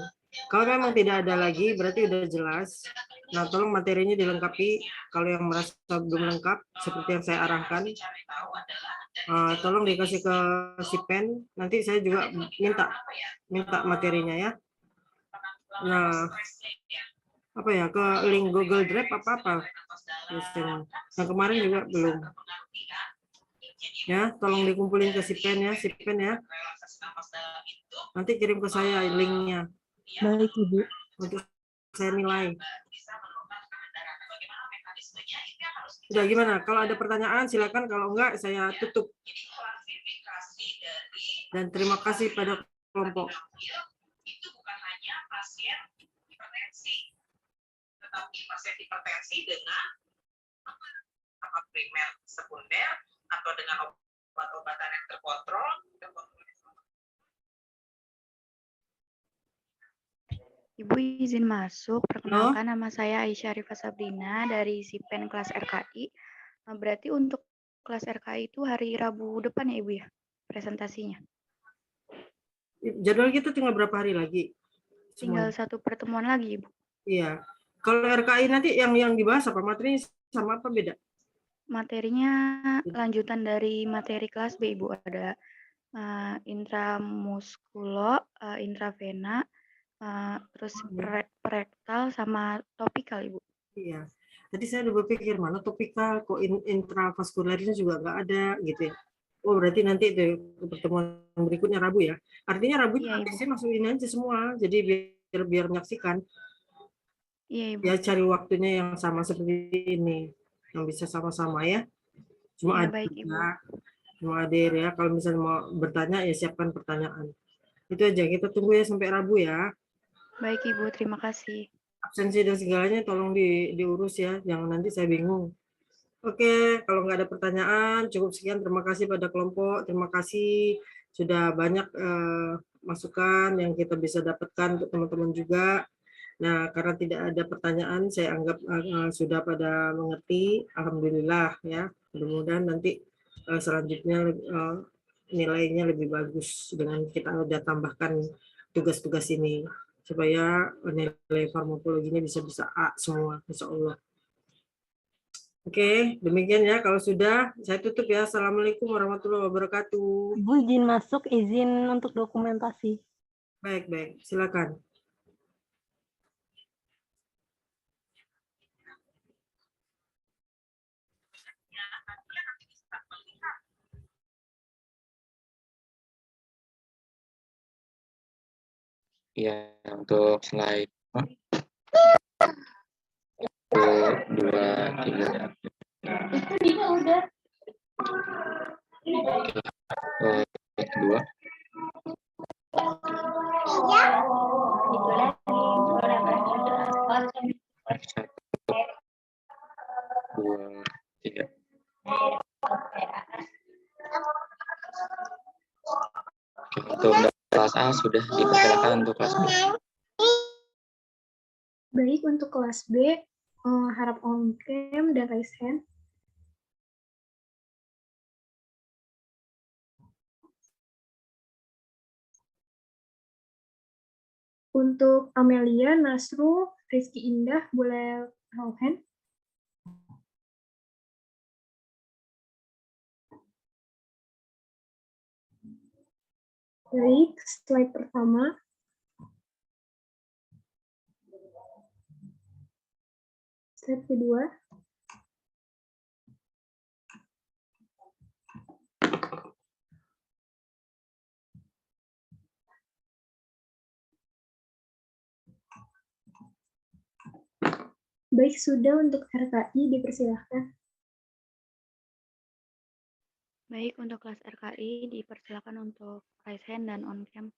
Kalau memang tidak ada lagi, berarti udah jelas. Nah, tolong materinya dilengkapi. Kalau yang merasa belum lengkap, seperti yang saya arahkan, tolong dikasih ke si pen. Nanti saya juga minta materinya ya. Nah, apa ya, ke link Google Drive apa-apa. Yang kemarin juga belum. Ya, tolong dikumpulin ke si pen ya. Nanti kirim ke saya linknya. Baik, Ibu. Untuk saya nilai. Udah gimana? Kalau ada pertanyaan silakan, kalau enggak saya tutup. Dan terima kasih pada kelompok. Itu bukan hanya pasien hipertensi, tetapi pasien hipertensi dengan apa primer, sekunder, atau dengan obat-obatan yang terkontrol. Ibu izin masuk, perkenalkan nama saya Aisyah Rifa Sabrina dari SIPEN kelas RKI. Berarti untuk kelas RKI itu hari Rabu depan ya Ibu ya, presentasinya? Jadwal kita tinggal berapa hari lagi? Tinggal satu pertemuan lagi Ibu. Iya. Kalau RKI nanti yang dibahas apa? Materinya sama apa beda? Materinya lanjutan dari materi kelas B Ibu. Ada intramuskulo, intravena, terus rektal sama topikal Ibu. Iya. Tadi saya udah berpikir mana topikal, kok intravaskularnya juga nggak ada gitu ya. Oh, berarti nanti itu pertemuan berikutnya Rabu ya. Artinya Rabu iya, saya masukin aja semua. Jadi biar menyaksikan. Iya, Ibu. Ya cari waktunya yang sama seperti ini. Yang bisa sama-sama ya. Cuma iya, ada baik, Ibu. Cuma hadir ya. Kalau misalnya mau bertanya ya siapkan pertanyaan. Itu aja, kita tunggu ya sampai Rabu ya. Baik Ibu, terima kasih. Absensi dan segalanya tolong diurus ya. Jangan nanti saya bingung. Oke, kalau nggak ada pertanyaan, cukup sekian. Terima kasih pada kelompok. Terima kasih sudah banyak masukan yang kita bisa dapatkan untuk teman-teman juga. Nah, karena tidak ada pertanyaan, saya anggap sudah pada mengerti. Alhamdulillah ya. Mudah-mudahan nanti selanjutnya nilainya lebih bagus dengan kita udah tambahkan tugas-tugas ini supaya nilai farmakologinya bisa A semua, insya Allah. Oke, demikian ya. Kalau sudah, saya tutup ya. Assalamualaikum warahmatullahi wabarakatuh. Ibu izin masuk, izin untuk dokumentasi. Baik. Silakan. Ya, untuk slide 1, 2, 3. Itu dia udah. Kedua. Dua, tiga. Untuk kelas A sudah dipersilakan untuk kelas B. Baik, untuk kelas B, harap on cam dan raise hand. Untuk Amelia, Nasrul, Rizky Indah, boleh raise hand. Baik, slide pertama. Slide kedua. Baik, sudah untuk RKI, dipersilahkan. Baik, untuk kelas RKI dipersilakan untuk raise hand dan on cam.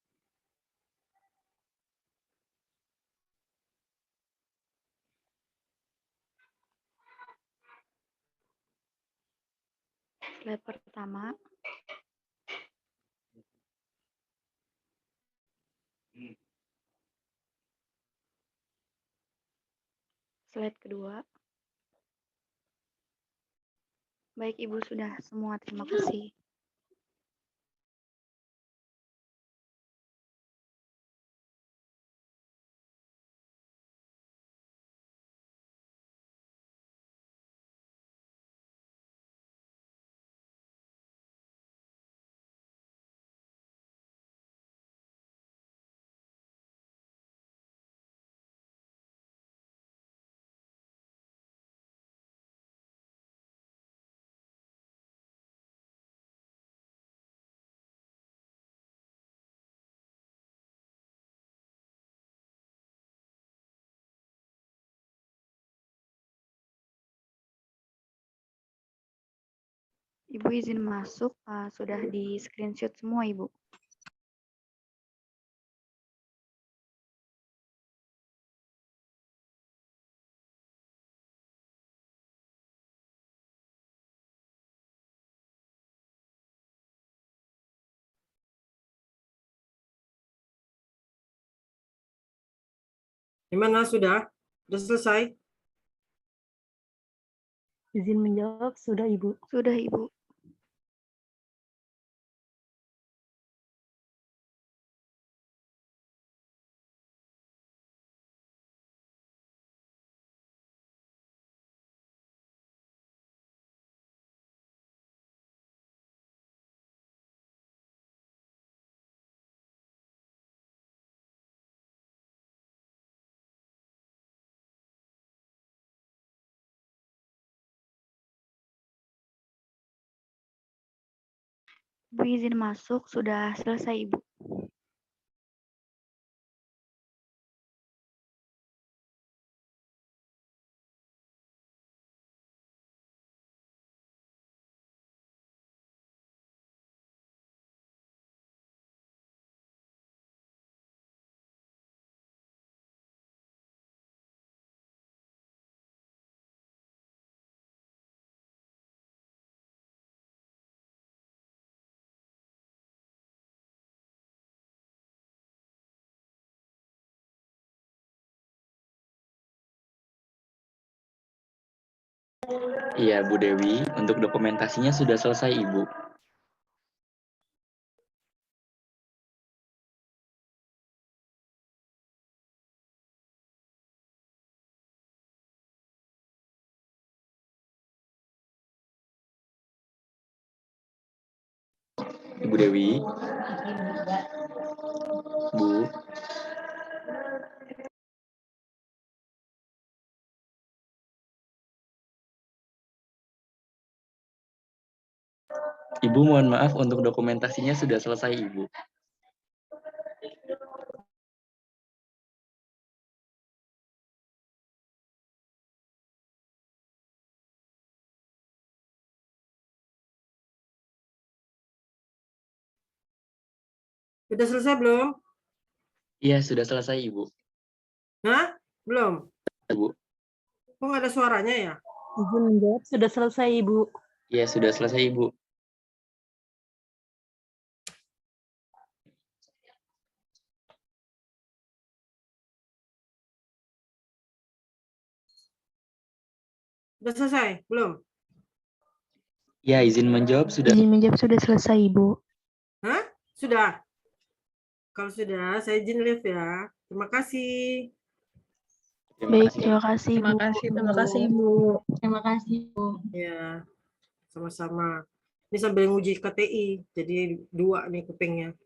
Slide pertama. Slide kedua. Baik, Ibu sudah semua. Terima kasih. Ibu izin masuk, sudah di screenshot semua, Ibu. Gimana, sudah? Sudah selesai? Izin menjawab, sudah Ibu. Sudah, Ibu. Ibu izin masuk, sudah selesai, Ibu. Iya, Bu Dewi, untuk dokumentasinya sudah selesai, Ibu. Ibu Dewi. Bu. Ibu, mohon maaf untuk dokumentasinya sudah selesai, Ibu. Sudah selesai belum? Iya, sudah selesai, Ibu. Hah? Belum? Ibu. Kok nggak ada suaranya ya? Izin menjawab, sudah selesai Ibu. Iya, sudah selesai, Ibu. Sudah selesai? Belum? Ya, izin menjawab sudah. Izin menjawab sudah selesai, Ibu. Hah? Sudah? Kalau sudah, saya izin live ya. Terima kasih. Baik, terima kasih, Bu. Terima kasih, Bu. Terima kasih, Bu. Ya, sama-sama. Ini sambil nguji KTI, jadi 2 nih kupingnya.